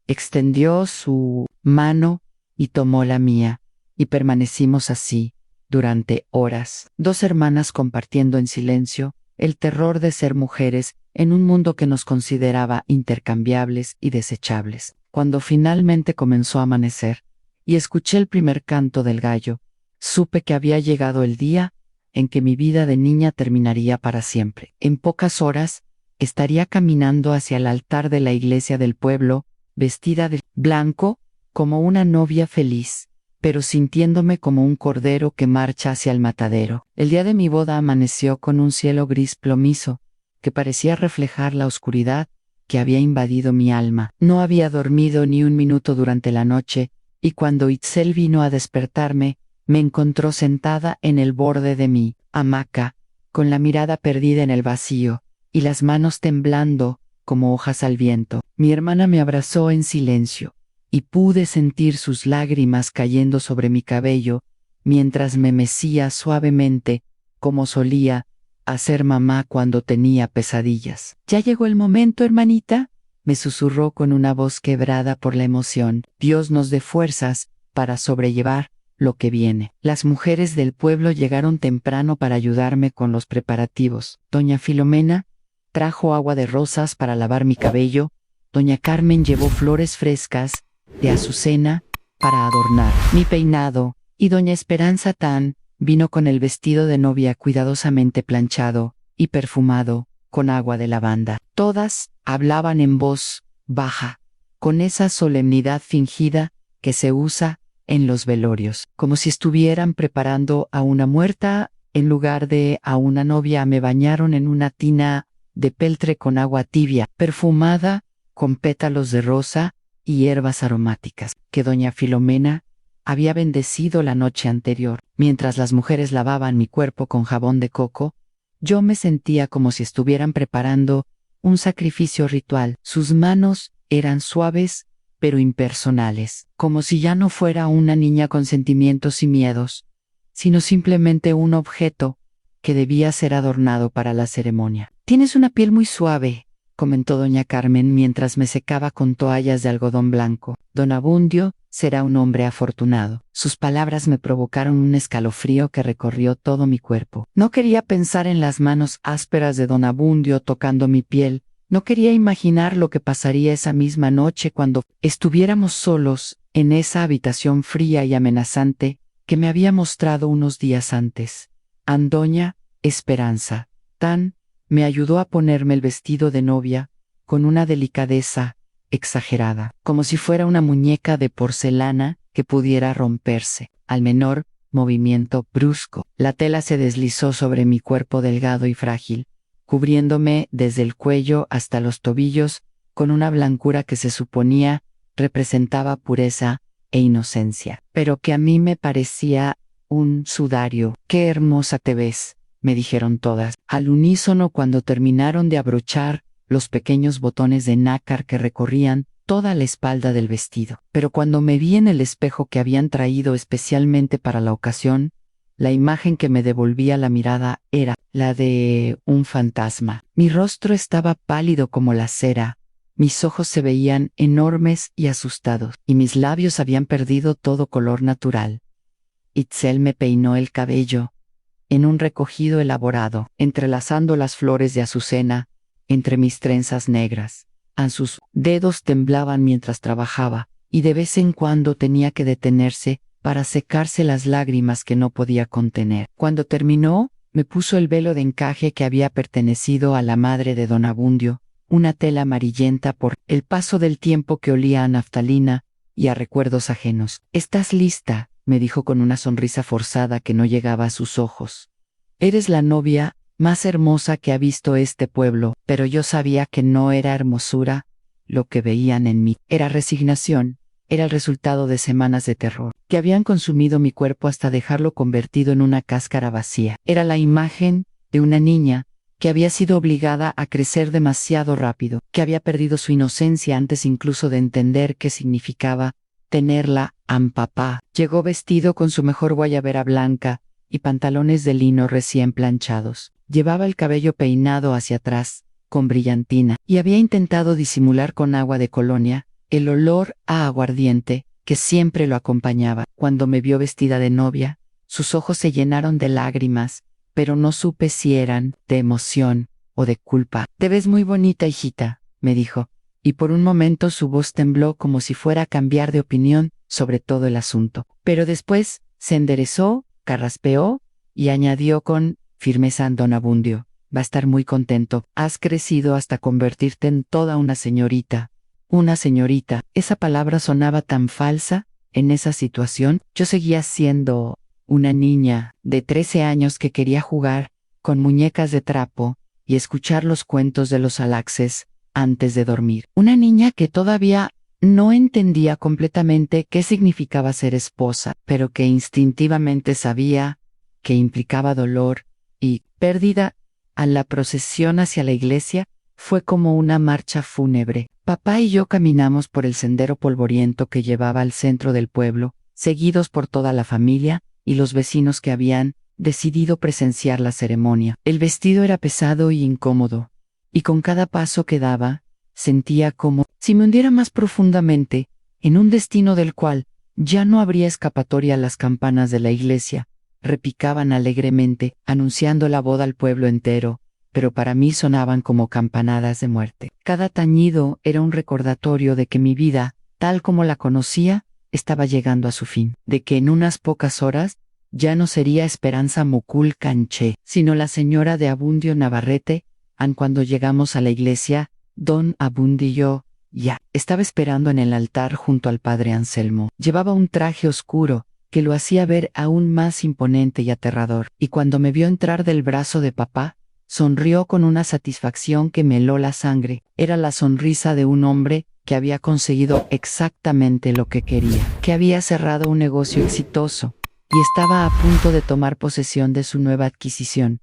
extendió su mano y tomó la mía, y permanecimos así durante horas, dos hermanas compartiendo en silencio el terror de ser mujeres en un mundo que nos consideraba intercambiables y desechables. Cuando finalmente comenzó a amanecer, y escuché el primer canto del gallo, supe que había llegado el día en que mi vida de niña terminaría para siempre. En pocas horas, estaría caminando hacia el altar de la iglesia del pueblo, vestida de blanco, como una novia feliz, pero sintiéndome como un cordero que marcha hacia el matadero. El día de mi boda amaneció con un cielo gris plomizo, que parecía reflejar la oscuridad que había invadido mi alma. No había dormido ni un minuto durante la noche, y cuando Itzel vino a despertarme, me encontró sentada en el borde de mi hamaca, con la mirada perdida en el vacío, y las manos temblando como hojas al viento. Mi hermana me abrazó en silencio, y pude sentir sus lágrimas cayendo sobre mi cabello, mientras me mecía suavemente, como solía hacer mamá cuando tenía pesadillas. ¿Ya llegó el momento, hermanita?, me susurró con una voz quebrada por la emoción. Dios nos dé fuerzas para sobrellevar lo que viene. Las mujeres del pueblo llegaron temprano para ayudarme con los preparativos. Doña Filomena trajo agua de rosas para lavar mi cabello. Doña Carmen llevó flores frescas de azucena para adornar mi peinado, y doña Esperanza Tan vino con el vestido de novia cuidadosamente planchado y perfumado con agua de lavanda. Todas hablaban en voz baja, con esa solemnidad fingida que se usa en los velorios, como si estuvieran preparando a una muerta en lugar de a una novia. Me bañaron en una tina de peltre con agua tibia, perfumada con pétalos de rosa y hierbas aromáticas, que doña Filomena había bendecido la noche anterior. Mientras las mujeres lavaban mi cuerpo con jabón de coco, yo me sentía como si estuvieran preparando un sacrificio ritual. Sus manos eran suaves pero impersonales, como si ya no fuera una niña con sentimientos y miedos, sino simplemente un objeto que debía ser adornado para la ceremonia. «Tienes una piel muy suave», comentó doña Carmen mientras me secaba con toallas de algodón blanco. «Don Abundio será un hombre afortunado». Sus palabras me provocaron un escalofrío que recorrió todo mi cuerpo. No quería pensar en las manos ásperas de don Abundio tocando mi piel. No quería imaginar lo que pasaría esa misma noche cuando estuviéramos solos en esa habitación fría y amenazante que me había mostrado unos días antes. Doña Esperanza Tan me ayudó a ponerme el vestido de novia con una delicadeza exagerada, como si fuera una muñeca de porcelana que pudiera romperse al menor movimiento brusco. La tela se deslizó sobre mi cuerpo delgado y frágil, cubriéndome desde el cuello hasta los tobillos con una blancura que se suponía representaba pureza e inocencia, pero que a mí me parecía un sudario. «Qué hermosa te ves», me dijeron todas, al unísono cuando terminaron de abrochar los pequeños botones de nácar que recorrían toda la espalda del vestido. Pero cuando me vi en el espejo que habían traído especialmente para la ocasión, la imagen que me devolvía la mirada era la de un fantasma. Mi rostro estaba pálido como la cera, mis ojos se veían enormes y asustados, y mis labios habían perdido todo color natural. Itzel me peinó el cabello en un recogido elaborado, entrelazando las flores de azucena entre mis trenzas negras. Sus dedos temblaban mientras trabajaba, y de vez en cuando tenía que detenerse para secarse las lágrimas que no podía contener. Cuando terminó, me puso el velo de encaje que había pertenecido a la madre de don Abundio, una tela amarillenta por el paso del tiempo que olía a naftalina y a recuerdos ajenos. «¿Estás lista?», me dijo con una sonrisa forzada que no llegaba a sus ojos. «Eres la novia más hermosa que ha visto este pueblo», pero yo sabía que no era hermosura lo que veían en mí. Era resignación, era el resultado de semanas de terror, que habían consumido mi cuerpo hasta dejarlo convertido en una cáscara vacía. Era la imagen de una niña que había sido obligada a crecer demasiado rápido, que había perdido su inocencia antes incluso de entender qué significaba tenerla a papá. Llegó vestido con su mejor guayabera blanca y pantalones de lino recién planchados. Llevaba el cabello peinado hacia atrás, con brillantina, y había intentado disimular con agua de colonia el olor a aguardiente que siempre lo acompañaba. Cuando me vio vestida de novia, sus ojos se llenaron de lágrimas, pero no supe si eran de emoción o de culpa. «Te ves muy bonita, hijita», me dijo, y por un momento su voz tembló como si fuera a cambiar de opinión sobre todo el asunto. Pero después se enderezó, carraspeó y añadió con firmeza a don Abundio: «Va a estar muy contento. Has crecido hasta convertirte en toda una señorita». Una señorita. Esa palabra sonaba tan falsa en esa situación. Yo seguía siendo una niña de 13 años que quería jugar con muñecas de trapo y escuchar los cuentos de los Alaxes antes de dormir. Una niña que todavía no entendía completamente qué significaba ser esposa, pero que instintivamente sabía que implicaba dolor y pérdida. A la procesión hacia la iglesia fue como una marcha fúnebre. Papá y yo caminamos por el sendero polvoriento que llevaba al centro del pueblo, seguidos por toda la familia y los vecinos que habían decidido presenciar la ceremonia. El vestido era pesado y incómodo, y con cada paso que daba, sentía como si me hundiera más profundamente en un destino del cual ya no habría escapatoria. Las campanas de la iglesia repicaban alegremente, anunciando la boda al pueblo entero, pero para mí sonaban como campanadas de muerte. Cada tañido era un recordatorio de que mi vida, tal como la conocía, estaba llegando a su fin, de que en unas pocas horas ya no sería Esperanza Mocul Canché, sino la señora de Abundio Navarrete. Cuando llegamos a la iglesia, don Abundio ya estaba esperando en el altar junto al padre Anselmo. Llevaba un traje oscuro que lo hacía ver aún más imponente y aterrador, y cuando me vio entrar del brazo de papá, sonrió con una satisfacción que me heló la sangre. Era la sonrisa de un hombre que había conseguido exactamente lo que quería, que había cerrado un negocio exitoso y estaba a punto de tomar posesión de su nueva adquisición.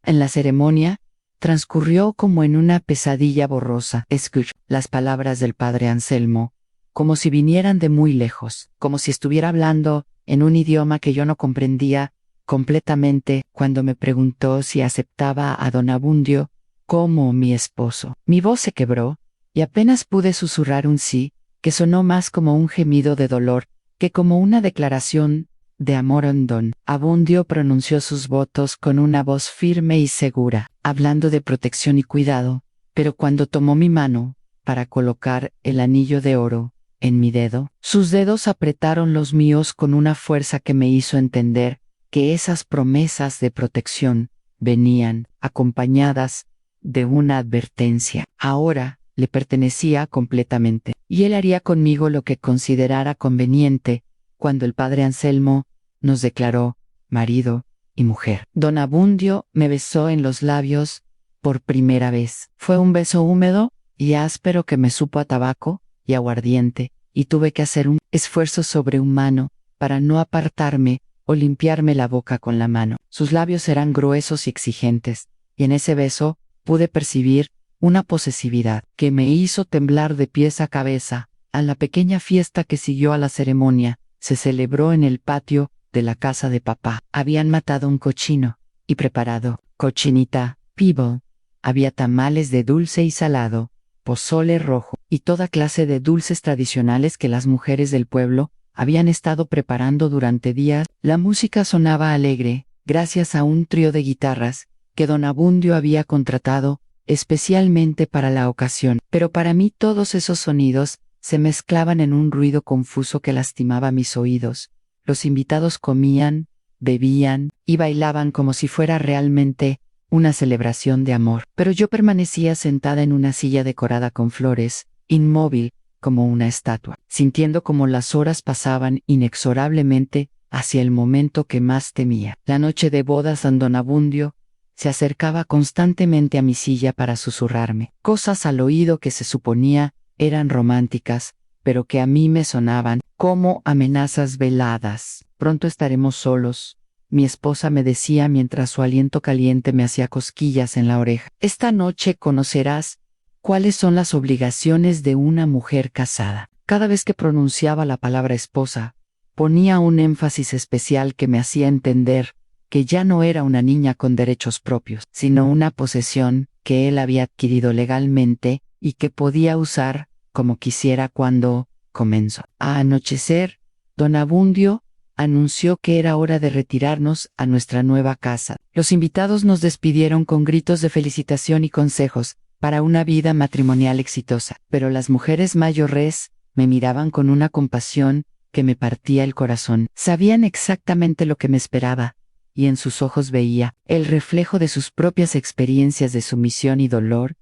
En la ceremonia, transcurrió como en una pesadilla borrosa. Escuché las palabras del padre Anselmo, como si vinieran de muy lejos, como si estuviera hablando en un idioma que yo no comprendía completamente. Cuando me preguntó si aceptaba a don Abundio como mi esposo, mi voz se quebró y apenas pude susurrar un sí, que sonó más como un gemido de dolor que como una declaración de amor. Don Abundio pronunció sus votos con una voz firme y segura, hablando de protección y cuidado, pero cuando tomó mi mano para colocar el anillo de oro en mi dedo, sus dedos apretaron los míos con una fuerza que me hizo entender que esas promesas de protección venían acompañadas de una advertencia. Ahora le pertenecía completamente, y él haría conmigo lo que considerara conveniente. Cuando el padre Anselmo nos declaró marido y mujer, don Abundio me besó en los labios por primera vez. Fue un beso húmedo y áspero que me supo a tabaco y aguardiente, y tuve que hacer un esfuerzo sobrehumano para no apartarme o limpiarme la boca con la mano. Sus labios eran gruesos y exigentes, y en ese beso pude percibir una posesividad que me hizo temblar de pies a cabeza. A la pequeña fiesta que siguió a la ceremonia se celebró en el patio de la casa de papá. Habían matado un cochino y preparado cochinita pivo. Había tamales de dulce y salado, pozole rojo y toda clase de dulces tradicionales que las mujeres del pueblo habían estado preparando durante días. La música sonaba alegre, gracias a un trío de guitarras que don Abundio había contratado especialmente para la ocasión. Pero para mí todos esos sonidos se mezclaban en un ruido confuso que lastimaba mis oídos. Los invitados comían, bebían y bailaban como si fuera realmente una celebración de amor. Pero yo permanecía sentada en una silla decorada con flores, inmóvil como una estatua, sintiendo como las horas pasaban inexorablemente hacia el momento que más temía. La noche de bodas en Don Abundio se acercaba constantemente a mi silla para susurrarme cosas al oído que se suponía eran románticas, pero que a mí me sonaban como amenazas veladas. Pronto estaremos solos, mi esposa me decía mientras su aliento caliente me hacía cosquillas en la oreja. Esta noche conocerás cuáles son las obligaciones de una mujer casada. Cada vez que pronunciaba la palabra esposa, ponía un énfasis especial que me hacía entender que ya no era una niña con derechos propios, sino una posesión que él había adquirido legalmente y que podía usar como quisiera cuando comenzó a anochecer. Don Abundio anunció que era hora de retirarnos a nuestra nueva casa. Los invitados nos despidieron con gritos de felicitación y consejos para una vida matrimonial exitosa, pero las mujeres mayores me miraban con una compasión que me partía el corazón. Sabían exactamente lo que me esperaba, y en sus ojos veía el reflejo de sus propias experiencias de sumisión y dolor.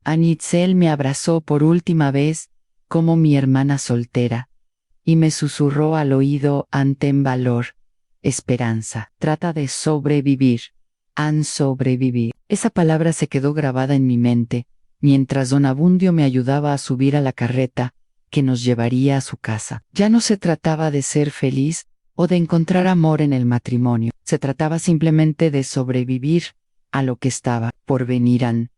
Anitzel me abrazó por última vez, como mi hermana soltera, y me susurró al oído: ten valor, esperanza, trata de sobrevivir, sobrevivir. Esa palabra se quedó grabada en mi mente, mientras Don Abundio me ayudaba a subir a la carreta que nos llevaría a su casa. Ya no se trataba de ser feliz o de encontrar amor en el matrimonio, se trataba simplemente de sobrevivir a lo que estaba por venir.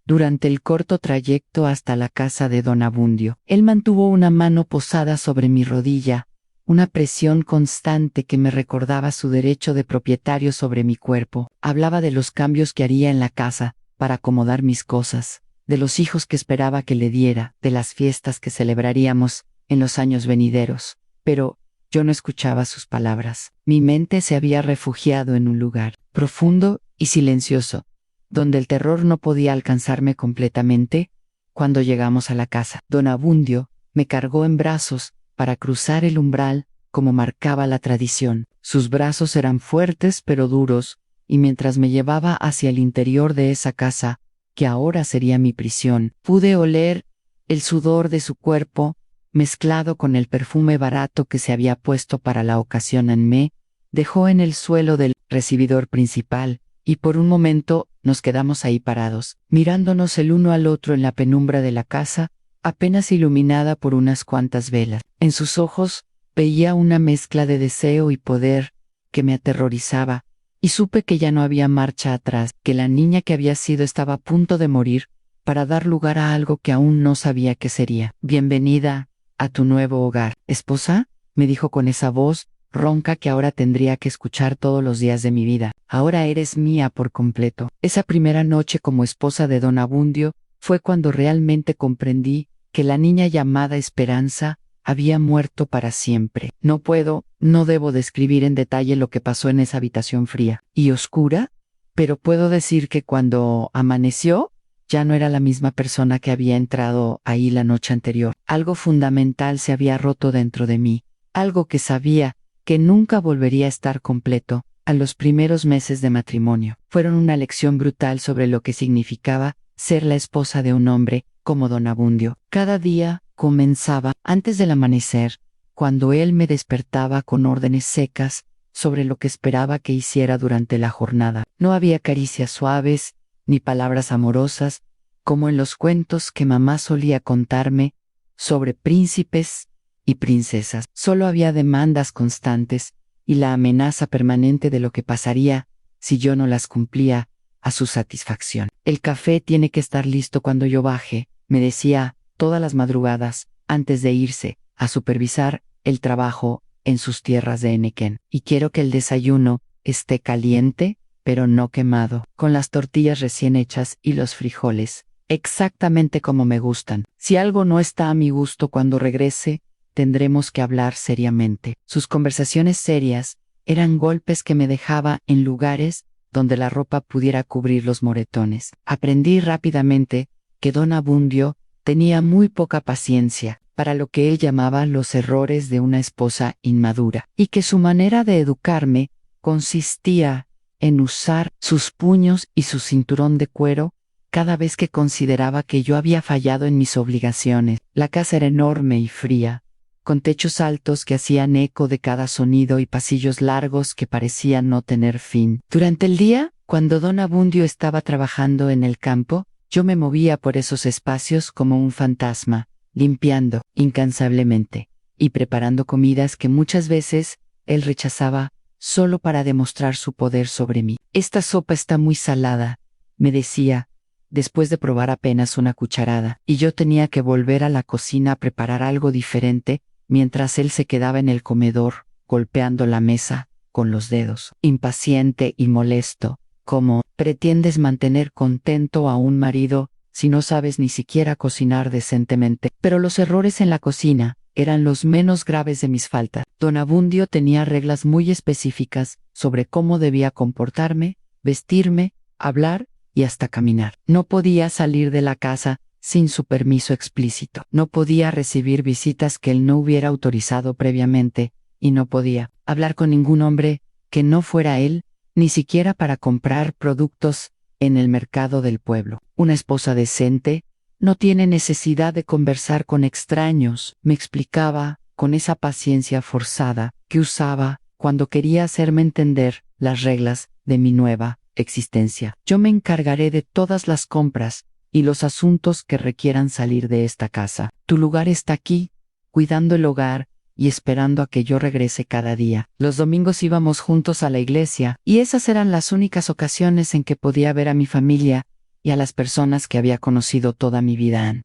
Durante el corto trayecto hasta la casa de Don Abundio, él mantuvo una mano posada sobre mi rodilla, una presión constante que me recordaba su derecho de propietario sobre mi cuerpo. Hablaba de los cambios que haría en la casa para acomodar mis cosas, de los hijos que esperaba que le diera, de las fiestas que celebraríamos en los años venideros. Pero yo no escuchaba sus palabras. Mi mente se había refugiado en un lugar profundo y silencioso, donde el terror no podía alcanzarme completamente. Cuando llegamos a la casa, Don Abundio me cargó en brazos para cruzar el umbral, como marcaba la tradición. Sus brazos eran fuertes pero duros, y mientras me llevaba hacia el interior de esa casa, que ahora sería mi prisión, pude oler el sudor de su cuerpo, mezclado con el perfume barato que se había puesto para la ocasión. Me dejó en el suelo del recibidor principal, y por un momento nos quedamos ahí parados, mirándonos el uno al otro en la penumbra de la casa, apenas iluminada por unas cuantas velas. En sus ojos veía una mezcla de deseo y poder que me aterrorizaba, y supe que ya no había marcha atrás, que la niña que había sido estaba a punto de morir para dar lugar a algo que aún no sabía qué sería. Bienvenida a tu nuevo hogar, esposa, me dijo con esa voz ronca que ahora tendría que escuchar todos los días de mi vida. Ahora eres mía por completo. Esa primera noche como esposa de Don Abundio fue cuando realmente comprendí que la niña llamada Esperanza había muerto para siempre. No debo describir en detalle lo que pasó en esa habitación fría y oscura, pero puedo decir que cuando amaneció, ya no era la misma persona que había entrado ahí la noche anterior. Algo fundamental se había roto dentro de mí, algo que sabía que nunca volvería a estar completo. A los primeros meses de matrimonio fueron una lección brutal sobre lo que significaba ser la esposa de un hombre como Don Abundio. Cada día comenzaba antes del amanecer, cuando él me despertaba con órdenes secas sobre lo que esperaba que hiciera durante la jornada. No había caricias suaves, ni palabras amorosas, como en los cuentos que mamá solía contarme sobre príncipes y princesas. Solo había demandas constantes y la amenaza permanente de lo que pasaría si yo no las cumplía a su satisfacción. El café tiene que estar listo cuando yo baje, me decía todas las madrugadas antes de irse a supervisar el trabajo en sus tierras de Enequén. Y quiero que el desayuno esté caliente, pero no quemado, con las tortillas recién hechas y los frijoles, exactamente como me gustan. Si algo no está a mi gusto cuando regrese, tendremos que hablar seriamente. Sus conversaciones serias eran golpes que me dejaba en lugares donde la ropa pudiera cubrir los moretones. Aprendí rápidamente que Don Abundio tenía muy poca paciencia para lo que él llamaba los errores de una esposa inmadura, y que su manera de educarme consistía en usar sus puños y su cinturón de cuero cada vez que consideraba que yo había fallado en mis obligaciones. La casa era enorme y fría, con techos altos que hacían eco de cada sonido y pasillos largos que parecían no tener fin. Durante el día, cuando don Abundio estaba trabajando en el campo, yo me movía por esos espacios como un fantasma, limpiando incansablemente y preparando comidas que muchas veces él rechazaba solo para demostrar su poder sobre mí. Esta sopa está muy salada, me decía, después de probar apenas una cucharada, y yo tenía que volver a la cocina a preparar algo diferente, mientras él se quedaba en el comedor, golpeando la mesa con los dedos, impaciente y molesto, como, ¿pretendes mantener contento a un marido si no sabes ni siquiera cocinar decentemente? Pero los errores en la cocina eran los menos graves de mis faltas. Don Abundio tenía reglas muy específicas sobre cómo debía comportarme, vestirme, hablar y hasta caminar. No podía salir de la casa sin su permiso explícito. No podía recibir visitas que él no hubiera autorizado previamente, y no podía hablar con ningún hombre que no fuera él, ni siquiera para comprar productos en el mercado del pueblo. Una esposa decente no tiene necesidad de conversar con extraños, me explicaba con esa paciencia forzada que usaba cuando quería hacerme entender las reglas de mi nueva existencia. Yo me encargaré de todas las compras y los asuntos que requieran salir de esta casa. Tu lugar está aquí, cuidando el hogar y esperando a que yo regrese cada día. Los domingos íbamos juntos a la iglesia, y esas eran las únicas ocasiones en que podía ver a mi familia y a las personas que había conocido toda mi vida.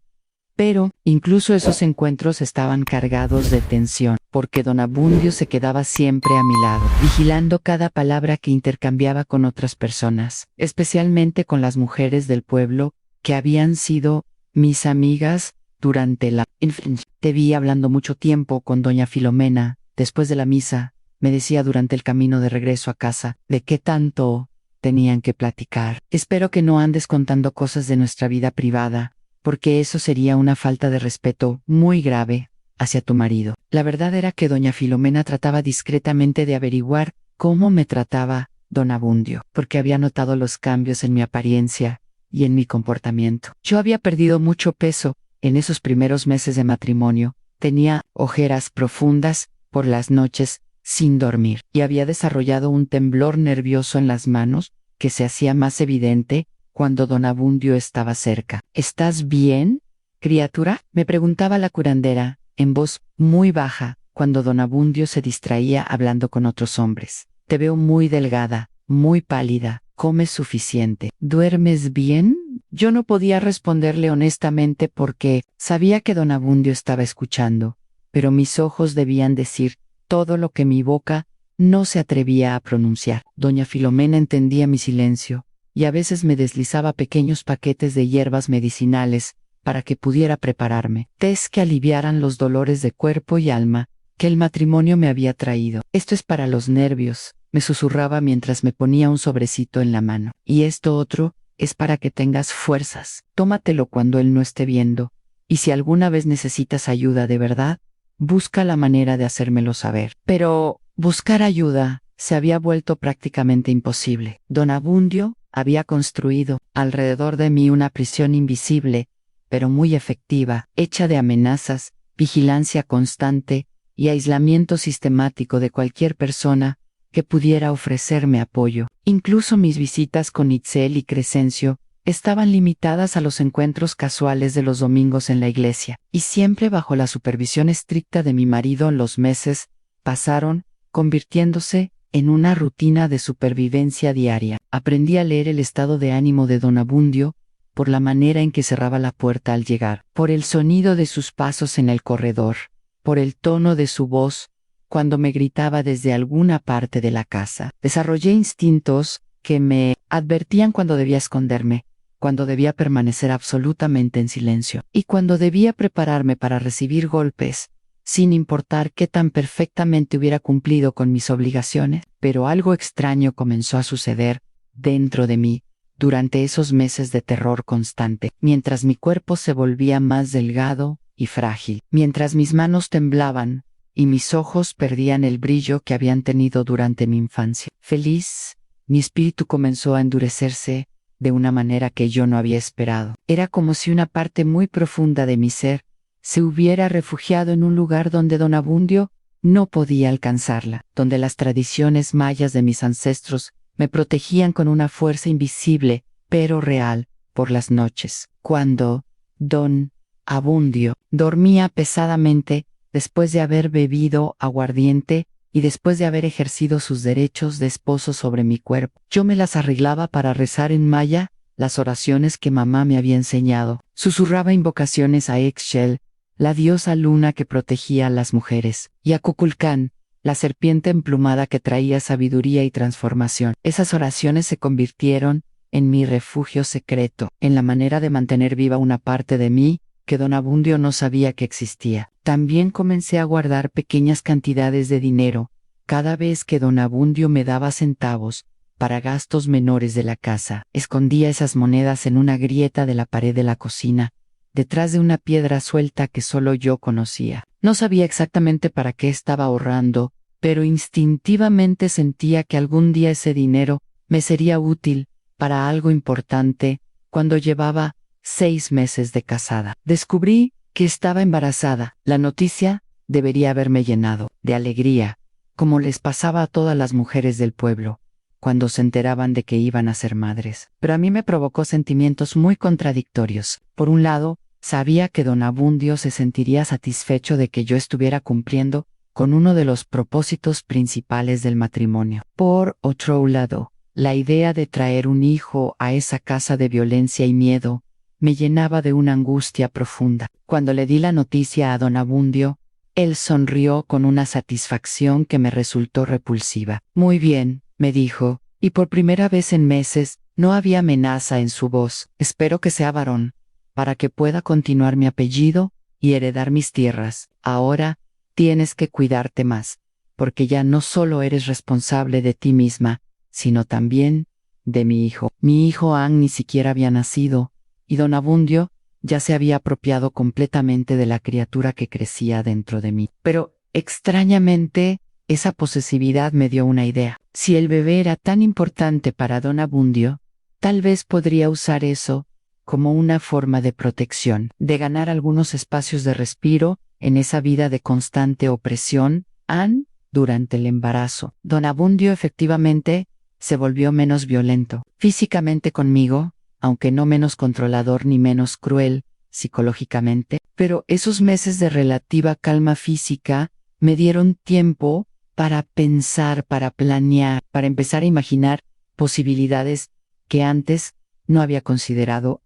Pero, incluso esos encuentros estaban cargados de tensión, porque don Abundio se quedaba siempre a mi lado, vigilando cada palabra que intercambiaba con otras personas, especialmente con las mujeres del pueblo, que habían sido mis amigas durante la infancia. Te vi hablando mucho tiempo con doña Filomena, después de la misa, me decía durante el camino de regreso a casa, de qué tanto tenían que platicar. Espero que no andes contando cosas de nuestra vida privada, porque eso sería una falta de respeto muy grave hacia tu marido. La verdad era que doña Filomena trataba discretamente de averiguar cómo me trataba don Abundio, porque había notado los cambios en mi apariencia y en mi comportamiento. Yo había perdido mucho peso en esos primeros meses de matrimonio, tenía ojeras profundas por las noches sin dormir, y había desarrollado un temblor nervioso en las manos que se hacía más evidente cuando don Abundio estaba cerca. ¿Estás bien, criatura?, me preguntaba la curandera, en voz muy baja, cuando don Abundio se distraía hablando con otros hombres. Te veo muy delgada, muy pálida, ¿comes suficiente? ¿Duermes bien? Yo no podía responderle honestamente porque sabía que don Abundio estaba escuchando, pero mis ojos debían decir todo lo que mi boca no se atrevía a pronunciar. Doña Filomena entendía mi silencio, y a veces me deslizaba pequeños paquetes de hierbas medicinales para que pudiera prepararme tés que aliviaran los dolores de cuerpo y alma que el matrimonio me había traído. Esto es para los nervios, me susurraba mientras me ponía un sobrecito en la mano. Y esto otro es para que tengas fuerzas. Tómatelo cuando él no esté viendo, y si alguna vez necesitas ayuda de verdad, busca la manera de hacérmelo saber. Pero buscar ayuda se había vuelto prácticamente imposible. Don Abundio había construido alrededor de mí una prisión invisible, pero muy efectiva, hecha de amenazas, vigilancia constante y aislamiento sistemático de cualquier persona que pudiera ofrecerme apoyo. Incluso mis visitas con Itzel y Crescencio estaban limitadas a los encuentros casuales de los domingos en la iglesia, y siempre bajo la supervisión estricta de mi marido. Los meses pasaron, convirtiéndose en una rutina de supervivencia diaria. Aprendí a leer el estado de ánimo de don Abundio por la manera en que cerraba la puerta al llegar, por el sonido de sus pasos en el corredor, por el tono de su voz cuando me gritaba desde alguna parte de la casa. Desarrollé instintos que me advertían cuando debía esconderme, cuando debía permanecer absolutamente en silencio, y cuando debía prepararme para recibir golpes, sin importar qué tan perfectamente hubiera cumplido con mis obligaciones. Pero algo extraño comenzó a suceder dentro de mí durante esos meses de terror constante. Mientras mi cuerpo se volvía más delgado, y frágil, mientras mis manos temblaban y mis ojos perdían el brillo que habían tenido durante mi infancia. Feliz, mi espíritu comenzó a endurecerse de una manera que yo no había esperado. Era como si una parte muy profunda de mi ser se hubiera refugiado en un lugar donde don Abundio no podía alcanzarla, donde las tradiciones mayas de mis ancestros me protegían con una fuerza invisible, pero real, por las noches. Cuando don Abundio dormía pesadamente después de haber bebido aguardiente y después de haber ejercido sus derechos de esposo sobre mi cuerpo, yo me las arreglaba para rezar en maya las oraciones que mamá me había enseñado. Susurraba invocaciones a Ixchel, la diosa luna que protegía a las mujeres, y a Kukulcán, la serpiente emplumada que traía sabiduría y transformación. Esas oraciones se convirtieron en mi refugio secreto, en la manera de mantener viva una parte de mí que don Abundio no sabía que existía. También comencé a guardar pequeñas cantidades de dinero cada vez que don Abundio me daba centavos para gastos menores de la casa. Escondía esas monedas en una grieta de la pared de la cocina, detrás de una piedra suelta que solo yo conocía. No sabía exactamente para qué estaba ahorrando, pero instintivamente sentía que algún día ese dinero me sería útil para algo importante. Cuando llevaba 6 meses de casada, descubrí que estaba embarazada. La noticia debería haberme llenado de alegría, como les pasaba a todas las mujeres del pueblo cuando se enteraban de que iban a ser madres. Pero a mí me provocó sentimientos muy contradictorios. Por un lado, sabía que don Abundio se sentiría satisfecho de que yo estuviera cumpliendo con uno de los propósitos principales del matrimonio. Por otro lado, la idea de traer un hijo a esa casa de violencia y miedo me llenaba de una angustia profunda. Cuando le di la noticia a don Abundio, él sonrió con una satisfacción que me resultó repulsiva. Muy bien, me dijo, y por primera vez en meses no había amenaza en su voz. Espero que sea varón, para que pueda continuar mi apellido y heredar mis tierras. Ahora tienes que cuidarte más, porque ya no solo eres responsable de ti misma, sino también de mi hijo. Mi hijo Ang ni siquiera había nacido, y don Abundio ya se había apropiado completamente de la criatura que crecía dentro de mí. Pero, extrañamente, esa posesividad me dio una idea. Si el bebé era tan importante para don Abundio, tal vez podría usar eso como una forma de protección, de ganar algunos espacios de respiro en esa vida de constante opresión. Durante el embarazo, don Abundio efectivamente se volvió menos violento físicamente conmigo, aunque no menos controlador ni menos cruel psicológicamente, pero esos meses de relativa calma física me dieron tiempo para pensar, para planear, para empezar a imaginar posibilidades que antes no había considerado.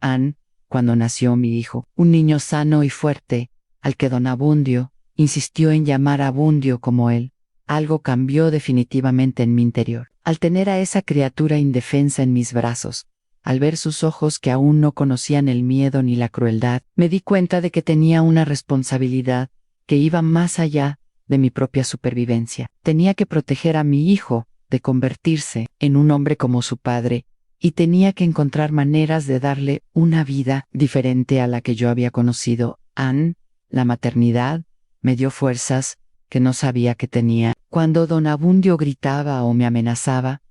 Cuando nació mi hijo, un niño sano y fuerte, al que don Abundio insistió en llamar Abundio como él, algo cambió definitivamente en mi interior. Al tener a esa criatura indefensa en mis brazos, al ver sus ojos que aún no conocían el miedo ni la crueldad, me di cuenta de que tenía una responsabilidad que iba más allá de mi propia supervivencia. Tenía que proteger a mi hijo de convertirse en un hombre como su padre, y tenía que encontrar maneras de darle una vida diferente a la que yo había conocido. La maternidad me dio fuerzas que no sabía que tenía. Cuando don Abundio gritaba o me amenazaba,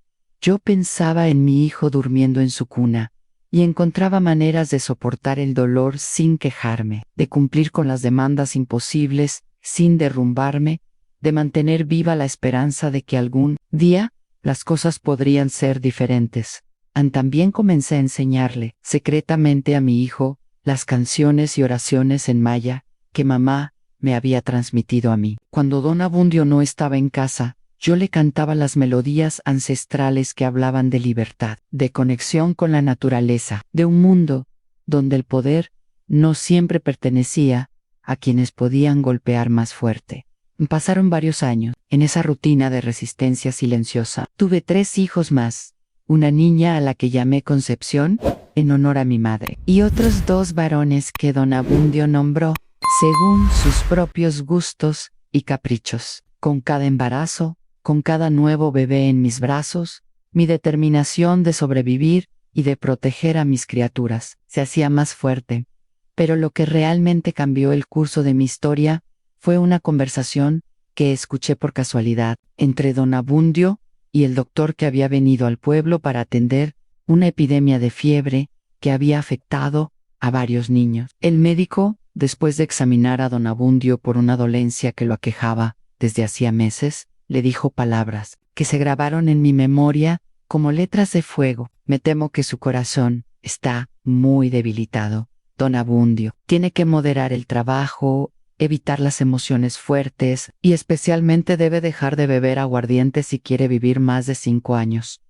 yo pensaba en mi hijo durmiendo en su cuna, y encontraba maneras de soportar el dolor sin quejarme, de cumplir con las demandas imposibles sin derrumbarme, de mantener viva la esperanza de que algún día las cosas podrían ser diferentes. También comencé a enseñarle secretamente a mi hijo las canciones y oraciones en maya que mamá me había transmitido a mí. Cuando don Abundio no estaba en casa, yo le cantaba las melodías ancestrales que hablaban de libertad, de conexión con la naturaleza, de un mundo donde el poder no siempre pertenecía a quienes podían golpear más fuerte. Pasaron varios años en esa rutina de resistencia silenciosa. Tuve 3 hijos más, una niña a la que llamé Concepción en honor a mi madre, y otros 2 varones que don Abundio nombró según sus propios gustos y caprichos. Con cada embarazo, con cada nuevo bebé en mis brazos, mi determinación de sobrevivir y de proteger a mis criaturas se hacía más fuerte. Pero lo que realmente cambió el curso de mi historia fue una conversación que escuché por casualidad entre don Abundio y el doctor que había venido al pueblo para atender una epidemia de fiebre que había afectado a varios niños. El médico, después de examinar a don Abundio por una dolencia que lo aquejaba desde hacía meses, le dijo palabras que se grabaron en mi memoria como letras de fuego. Me temo que su corazón está muy debilitado. Don Abundio tiene que moderar el trabajo, evitar las emociones fuertes y especialmente debe dejar de beber aguardiente si quiere vivir más de 5 años.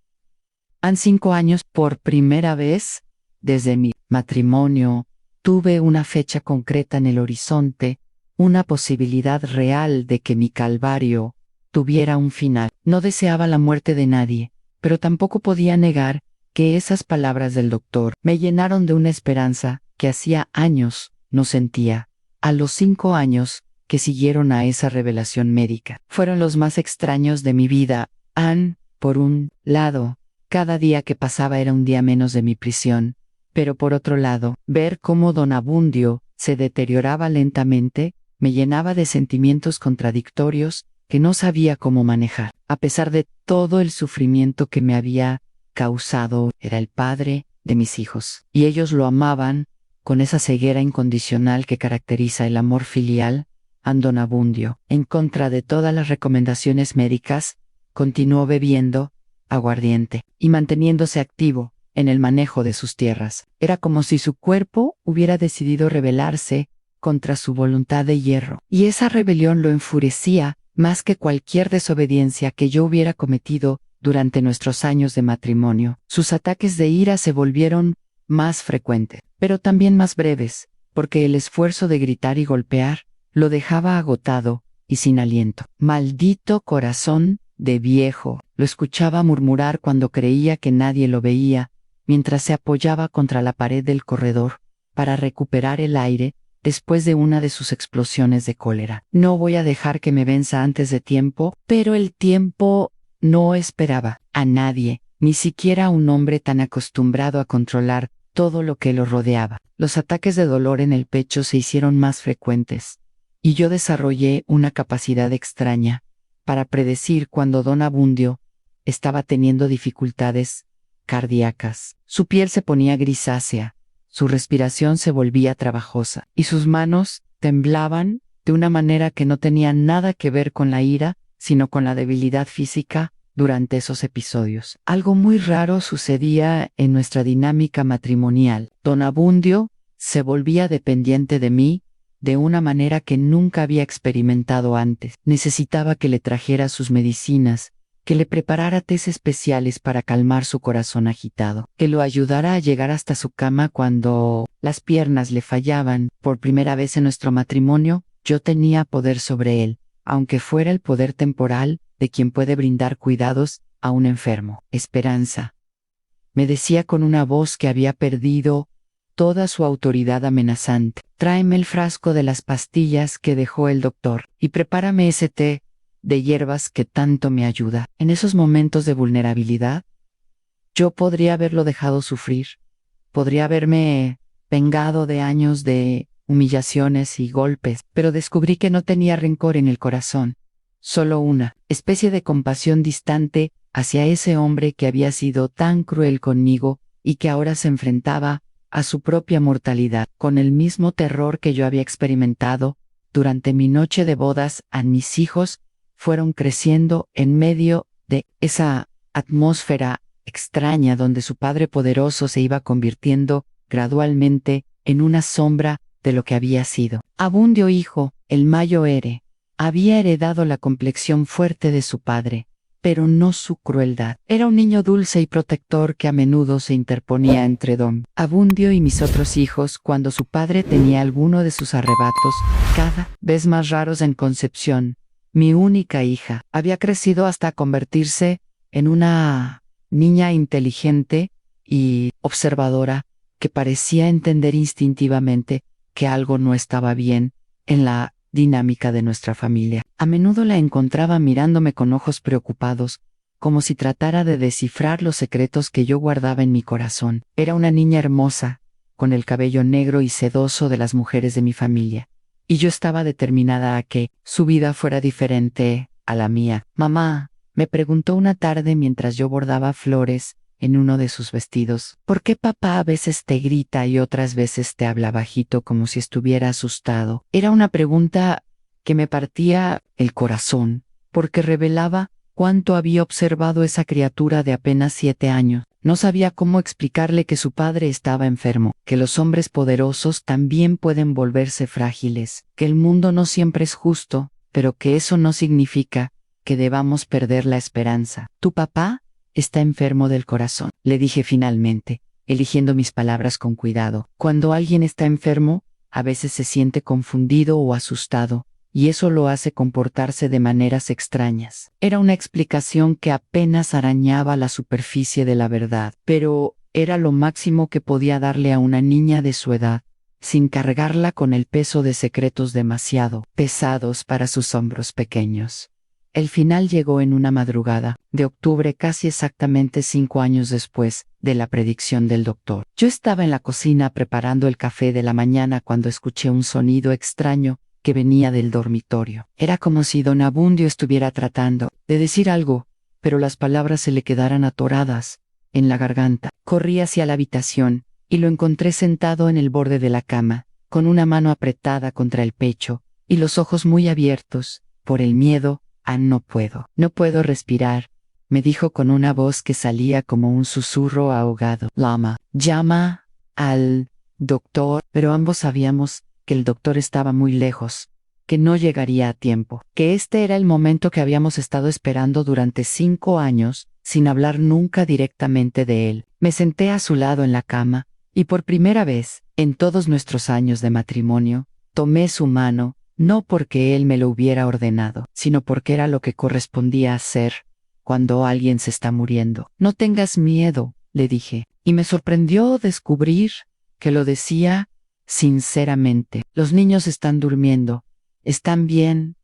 Han 5 años por primera vez desde mi matrimonio. Tuve una fecha concreta en el horizonte, una posibilidad real de que mi calvario tuviera un final. No deseaba la muerte de nadie, pero tampoco podía negar que esas palabras del doctor me llenaron de una esperanza que hacía años no sentía. A los 5 años que siguieron a esa revelación médica, fueron los más extraños de mi vida. Por un lado, cada día que pasaba era un día menos de mi prisión, pero por otro lado, ver cómo don Abundio se deterioraba lentamente, me llenaba de sentimientos contradictorios que no sabía cómo manejar. A pesar de todo el sufrimiento que me había causado, era el padre de mis hijos, y ellos lo amaban con esa ceguera incondicional que caracteriza el amor filial. Don Abundio, en contra de todas las recomendaciones médicas, continuó bebiendo aguardiente y manteniéndose activo en el manejo de sus tierras. Era como si su cuerpo hubiera decidido rebelarse contra su voluntad de hierro, y esa rebelión lo enfurecía más que cualquier desobediencia que yo hubiera cometido durante nuestros años de matrimonio. Sus ataques de ira se volvieron más frecuentes, pero también más breves, porque el esfuerzo de gritar y golpear lo dejaba agotado y sin aliento. Maldito corazón de viejo, lo escuchaba murmurar cuando creía que nadie lo veía, mientras se apoyaba contra la pared del corredor para recuperar el aire después de una de sus explosiones de cólera. No voy a dejar que me venza antes de tiempo, pero el tiempo no esperaba a nadie, ni siquiera a un hombre tan acostumbrado a controlar todo lo que lo rodeaba. Los ataques de dolor en el pecho se hicieron más frecuentes, y yo desarrollé una capacidad extraña para predecir cuando don Abundio estaba teniendo dificultades cardíacas. Su piel se ponía grisácea, su respiración se volvía trabajosa, y sus manos temblaban de una manera que no tenía nada que ver con la ira, sino con la debilidad física durante esos episodios. Algo muy raro sucedía en nuestra dinámica matrimonial. Don Abundio se volvía dependiente de mí de una manera que nunca había experimentado antes. Necesitaba que le trajera sus medicinas, que le preparara tés especiales para calmar su corazón agitado, que lo ayudara a llegar hasta su cama cuando las piernas le fallaban. Por primera vez en nuestro matrimonio, yo tenía poder sobre él, aunque fuera el poder temporal de quien puede brindar cuidados a un enfermo. Esperanza, me decía con una voz que había perdido toda su autoridad amenazante. Tráeme el frasco de las pastillas que dejó el doctor y prepárame ese té de hierbas que tanto me ayuda. En esos momentos de vulnerabilidad, yo podría haberlo dejado sufrir, podría haberme vengado de años de humillaciones y golpes, pero descubrí que no tenía rencor en el corazón, solo una especie de compasión distante hacia ese hombre que había sido tan cruel conmigo y que ahora se enfrentaba a su propia mortalidad, con el mismo terror que yo había experimentado durante mi noche de bodas. A mis hijos fueron creciendo en medio de esa atmósfera extraña donde su padre poderoso se iba convirtiendo gradualmente en una sombra de lo que había sido. Abundio hijo, el Mayo Ere, había heredado la complexión fuerte de su padre, pero no su crueldad. Era un niño dulce y protector que a menudo se interponía entre don Abundio y mis otros hijos cuando su padre tenía alguno de sus arrebatos, cada vez más raros en Concepción. Mi única hija había crecido hasta convertirse en una niña inteligente y observadora que parecía entender instintivamente que algo no estaba bien en la dinámica de nuestra familia. A menudo la encontraba mirándome con ojos preocupados, como si tratara de descifrar los secretos que yo guardaba en mi corazón. Era una niña hermosa, con el cabello negro y sedoso de las mujeres de mi familia. Y yo estaba determinada a que su vida fuera diferente a la mía. Mamá, me preguntó una tarde mientras yo bordaba flores en uno de sus vestidos, ¿por qué papá a veces te grita y otras veces te habla bajito como si estuviera asustado? Era una pregunta que me partía el corazón, porque revelaba cuánto había observado esa criatura de apenas 7 años. No sabía cómo explicarle que su padre estaba enfermo, que los hombres poderosos también pueden volverse frágiles, que el mundo no siempre es justo, pero que eso no significa que debamos perder la esperanza. ¿Tu papá está enfermo del corazón?, le dije finalmente, eligiendo mis palabras con cuidado. Cuando alguien está enfermo, a veces se siente confundido o asustado, y eso lo hace comportarse de maneras extrañas. Era una explicación que apenas arañaba la superficie de la verdad, pero era lo máximo que podía darle a una niña de su edad, sin cargarla con el peso de secretos demasiado pesados para sus hombros pequeños. El final llegó en una madrugada de octubre, casi exactamente 5 años después de la predicción del doctor. Yo estaba en la cocina preparando el café de la mañana cuando escuché un sonido extraño que venía del dormitorio. Era como si don Abundio estuviera tratando de decir algo, pero las palabras se le quedaran atoradas en la garganta. Corrí hacia la habitación y lo encontré sentado en el borde de la cama, con una mano apretada contra el pecho y los ojos muy abiertos por el miedo a no puedo respirar, me dijo con una voz que salía como un susurro ahogado. Lama, llama al doctor, pero ambos sabíamos que el doctor estaba muy lejos, que no llegaría a tiempo, que este era el momento que habíamos estado esperando durante 5 años, sin hablar nunca directamente de él. Me senté a su lado en la cama, y por primera vez, en todos nuestros años de matrimonio, tomé su mano, no porque él me lo hubiera ordenado, sino porque era lo que correspondía hacer cuando alguien se está muriendo. No tengas miedo, le dije, y me sorprendió descubrir que lo decía sinceramente. Los niños están durmiendo, están bien,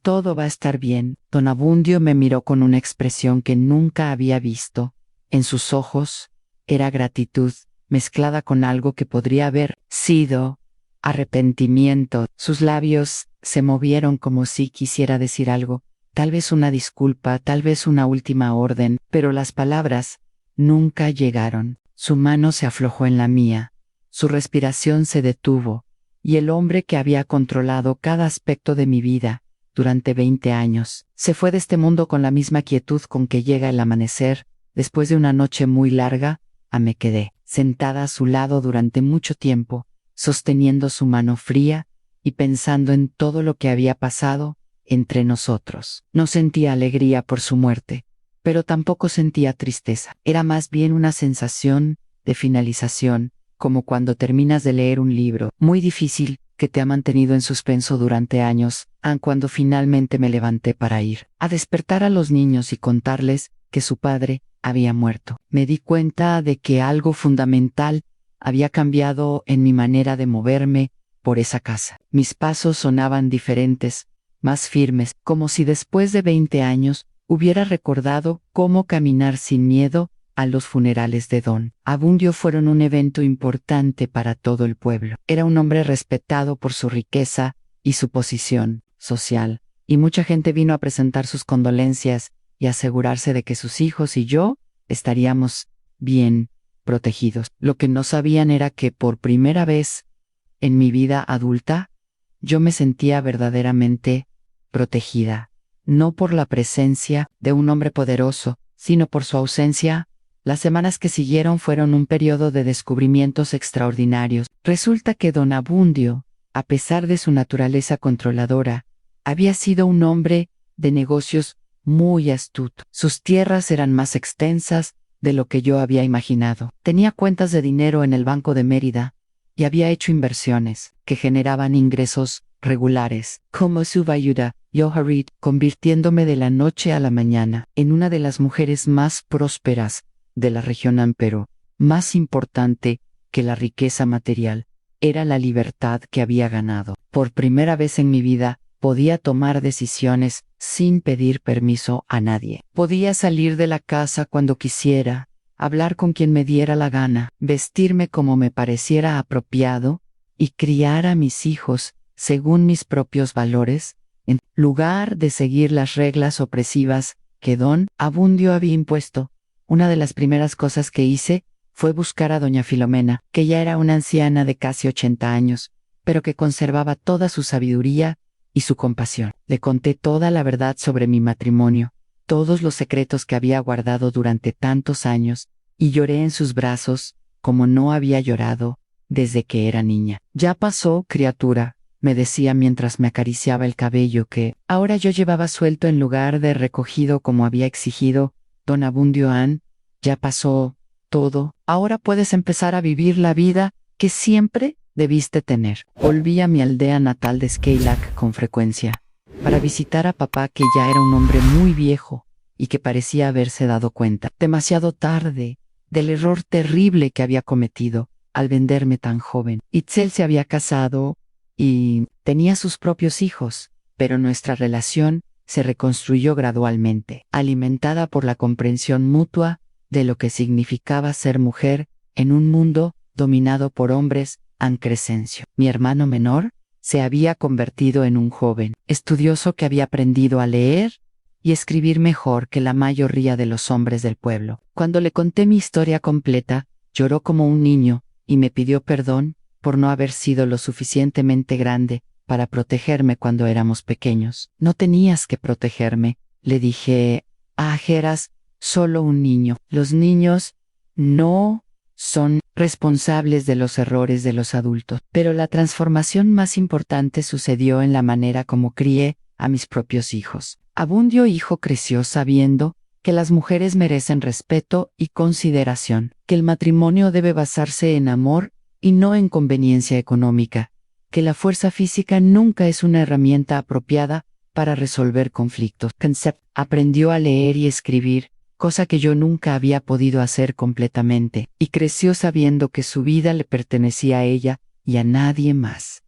todo va a estar bien. Don Abundio me miró con una expresión que nunca había visto. En sus ojos era gratitud, mezclada con algo que podría haber sido arrepentimiento. Sus labios se movieron como si quisiera decir algo, tal vez una disculpa, tal vez una última orden, pero las palabras nunca llegaron. Su mano se aflojó en la mía, su respiración se detuvo, y el hombre que había controlado cada aspecto de mi vida durante 20 años, se fue de este mundo con la misma quietud con que llega el amanecer, después de una noche muy larga. Me quedé sentada a su lado durante mucho tiempo, sosteniendo su mano fría y pensando en todo lo que había pasado entre nosotros. No sentía alegría por su muerte, pero tampoco sentía tristeza. Era más bien una sensación de finalización, como cuando terminas de leer un libro muy difícil que te ha mantenido en suspenso durante años, cuando finalmente me levanté para ir a despertar a los niños y contarles que su padre había muerto. Me di cuenta de que algo fundamental había cambiado en mi manera de moverme por esa casa. Mis pasos sonaban diferentes, más firmes, como si después de 20 años hubiera recordado cómo caminar sin miedo a los funerales de don Abundio. Fueron un evento importante para todo el pueblo. Era un hombre respetado por su riqueza y su posición social, y mucha gente vino a presentar sus condolencias y asegurarse de que sus hijos y yo estaríamos bien protegidos. Lo que no sabían era que por primera vez en mi vida adulta, yo me sentía verdaderamente protegida, no por la presencia de un hombre poderoso, sino por su ausencia. Las semanas que siguieron fueron un periodo de descubrimientos extraordinarios. Resulta que don Abundio, a pesar de su naturaleza controladora, había sido un hombre de negocios muy astuto. Sus tierras eran más extensas de lo que yo había imaginado. Tenía cuentas de dinero en el Banco de Mérida y había hecho inversiones que generaban ingresos regulares, como su ayuda, Yoharit, convirtiéndome de la noche a la mañana en una de las mujeres más prósperas de la región. Pero más importante que la riqueza material era la libertad que había ganado. Por primera vez en mi vida podía tomar decisiones sin pedir permiso a nadie. Podía salir de la casa cuando quisiera, hablar con quien me diera la gana, vestirme como me pareciera apropiado y criar a mis hijos según mis propios valores, en lugar de seguir las reglas opresivas que don Abundio había impuesto. Una de las primeras cosas que hice fue buscar a doña Filomena, que ya era una anciana de casi 80 años, pero que conservaba toda su sabiduría y su compasión. Le conté toda la verdad sobre mi matrimonio, todos los secretos que había guardado durante tantos años, y lloré en sus brazos, como no había llorado desde que era niña. Ya pasó, criatura, me decía mientras me acariciaba el cabello que ahora yo llevaba suelto en lugar de recogido como había exigido don Abundio Ann. Ya pasó todo, ahora puedes empezar a vivir la vida que siempre debiste tener. Volví a mi aldea natal de Skeilak con frecuencia, para visitar a papá, que ya era un hombre muy viejo y que parecía haberse dado cuenta, demasiado tarde, del error terrible que había cometido al venderme tan joven. Itzel se había casado y tenía sus propios hijos, pero nuestra relación se reconstruyó gradualmente, alimentada por la comprensión mutua de lo que significaba ser mujer en un mundo dominado por hombres. An Crescencio, mi hermano menor, se había convertido en un joven estudioso que había aprendido a leer y escribir mejor que la mayoría de los hombres del pueblo. Cuando le conté mi historia completa, lloró como un niño y me pidió perdón por no haber sido lo suficientemente grande para protegerme cuando éramos pequeños. No tenías que protegerme, le dije. Ah, eras solo un niño. Los niños no son responsables de los errores de los adultos. Pero la transformación más importante sucedió en la manera como crié a mis propios hijos. Abundio hijo creció sabiendo que las mujeres merecen respeto y consideración, que el matrimonio debe basarse en amor y no en conveniencia económica, que la fuerza física nunca es una herramienta apropiada para resolver conflictos. Concept aprendió a leer y escribir, cosa que yo nunca había podido hacer completamente, y creció sabiendo que su vida le pertenecía a ella y a nadie más.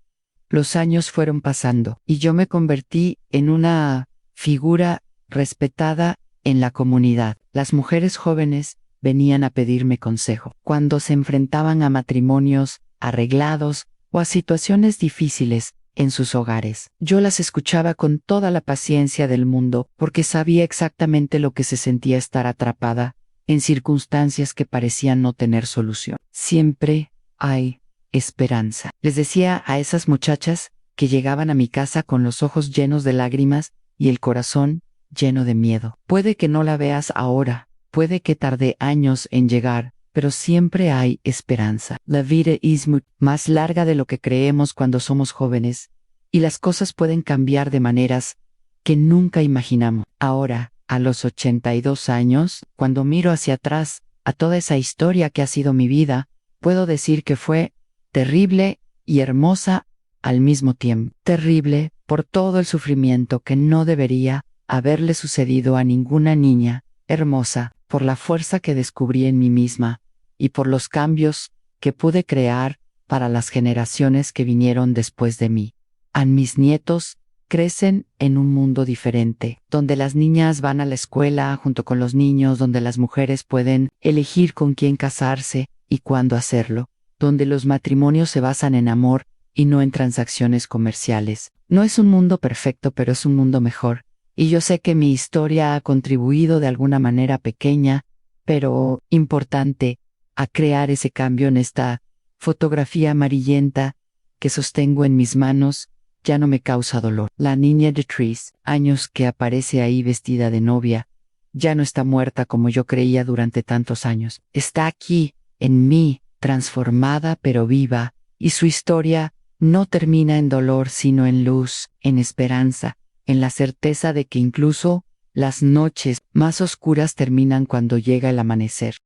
Los años fueron pasando, y yo me convertí en una figura respetada en la comunidad. Las mujeres jóvenes venían a pedirme consejo cuando se enfrentaban a matrimonios arreglados o a situaciones difíciles en sus hogares. Yo las escuchaba con toda la paciencia del mundo, porque sabía exactamente lo que se sentía estar atrapada en circunstancias que parecían no tener solución. Siempre hay esperanza, les decía a esas muchachas que llegaban a mi casa con los ojos llenos de lágrimas y el corazón lleno de miedo. Puede que no la veas ahora, puede que tarde años en llegar, pero siempre hay esperanza. La vida es más larga de lo que creemos cuando somos jóvenes, y las cosas pueden cambiar de maneras que nunca imaginamos. Ahora, a los 82 años, cuando miro hacia atrás a toda esa historia que ha sido mi vida, puedo decir que fue terrible y hermosa al mismo tiempo. Terrible por todo el sufrimiento que no debería haberle sucedido a ninguna niña, hermosa por la fuerza que descubrí en mí misma y por los cambios que pude crear para las generaciones que vinieron después de mí. A mis nietos crecen en un mundo diferente, donde las niñas van a la escuela junto con los niños, donde las mujeres pueden elegir con quién casarse y cuándo hacerlo, donde los matrimonios se basan en amor y no en transacciones comerciales. No es un mundo perfecto, pero es un mundo mejor. Y yo sé que mi historia ha contribuido de alguna manera pequeña, pero importante, a crear ese cambio. En esta fotografía amarillenta que sostengo en mis manos, ya no me causa dolor. La niña de 3 años que aparece ahí vestida de novia, ya no está muerta como yo creía durante tantos años. Está aquí, en mí, transformada pero viva, y su historia no termina en dolor sino en luz, en esperanza, en la certeza de que incluso las noches más oscuras terminan cuando llega el amanecer.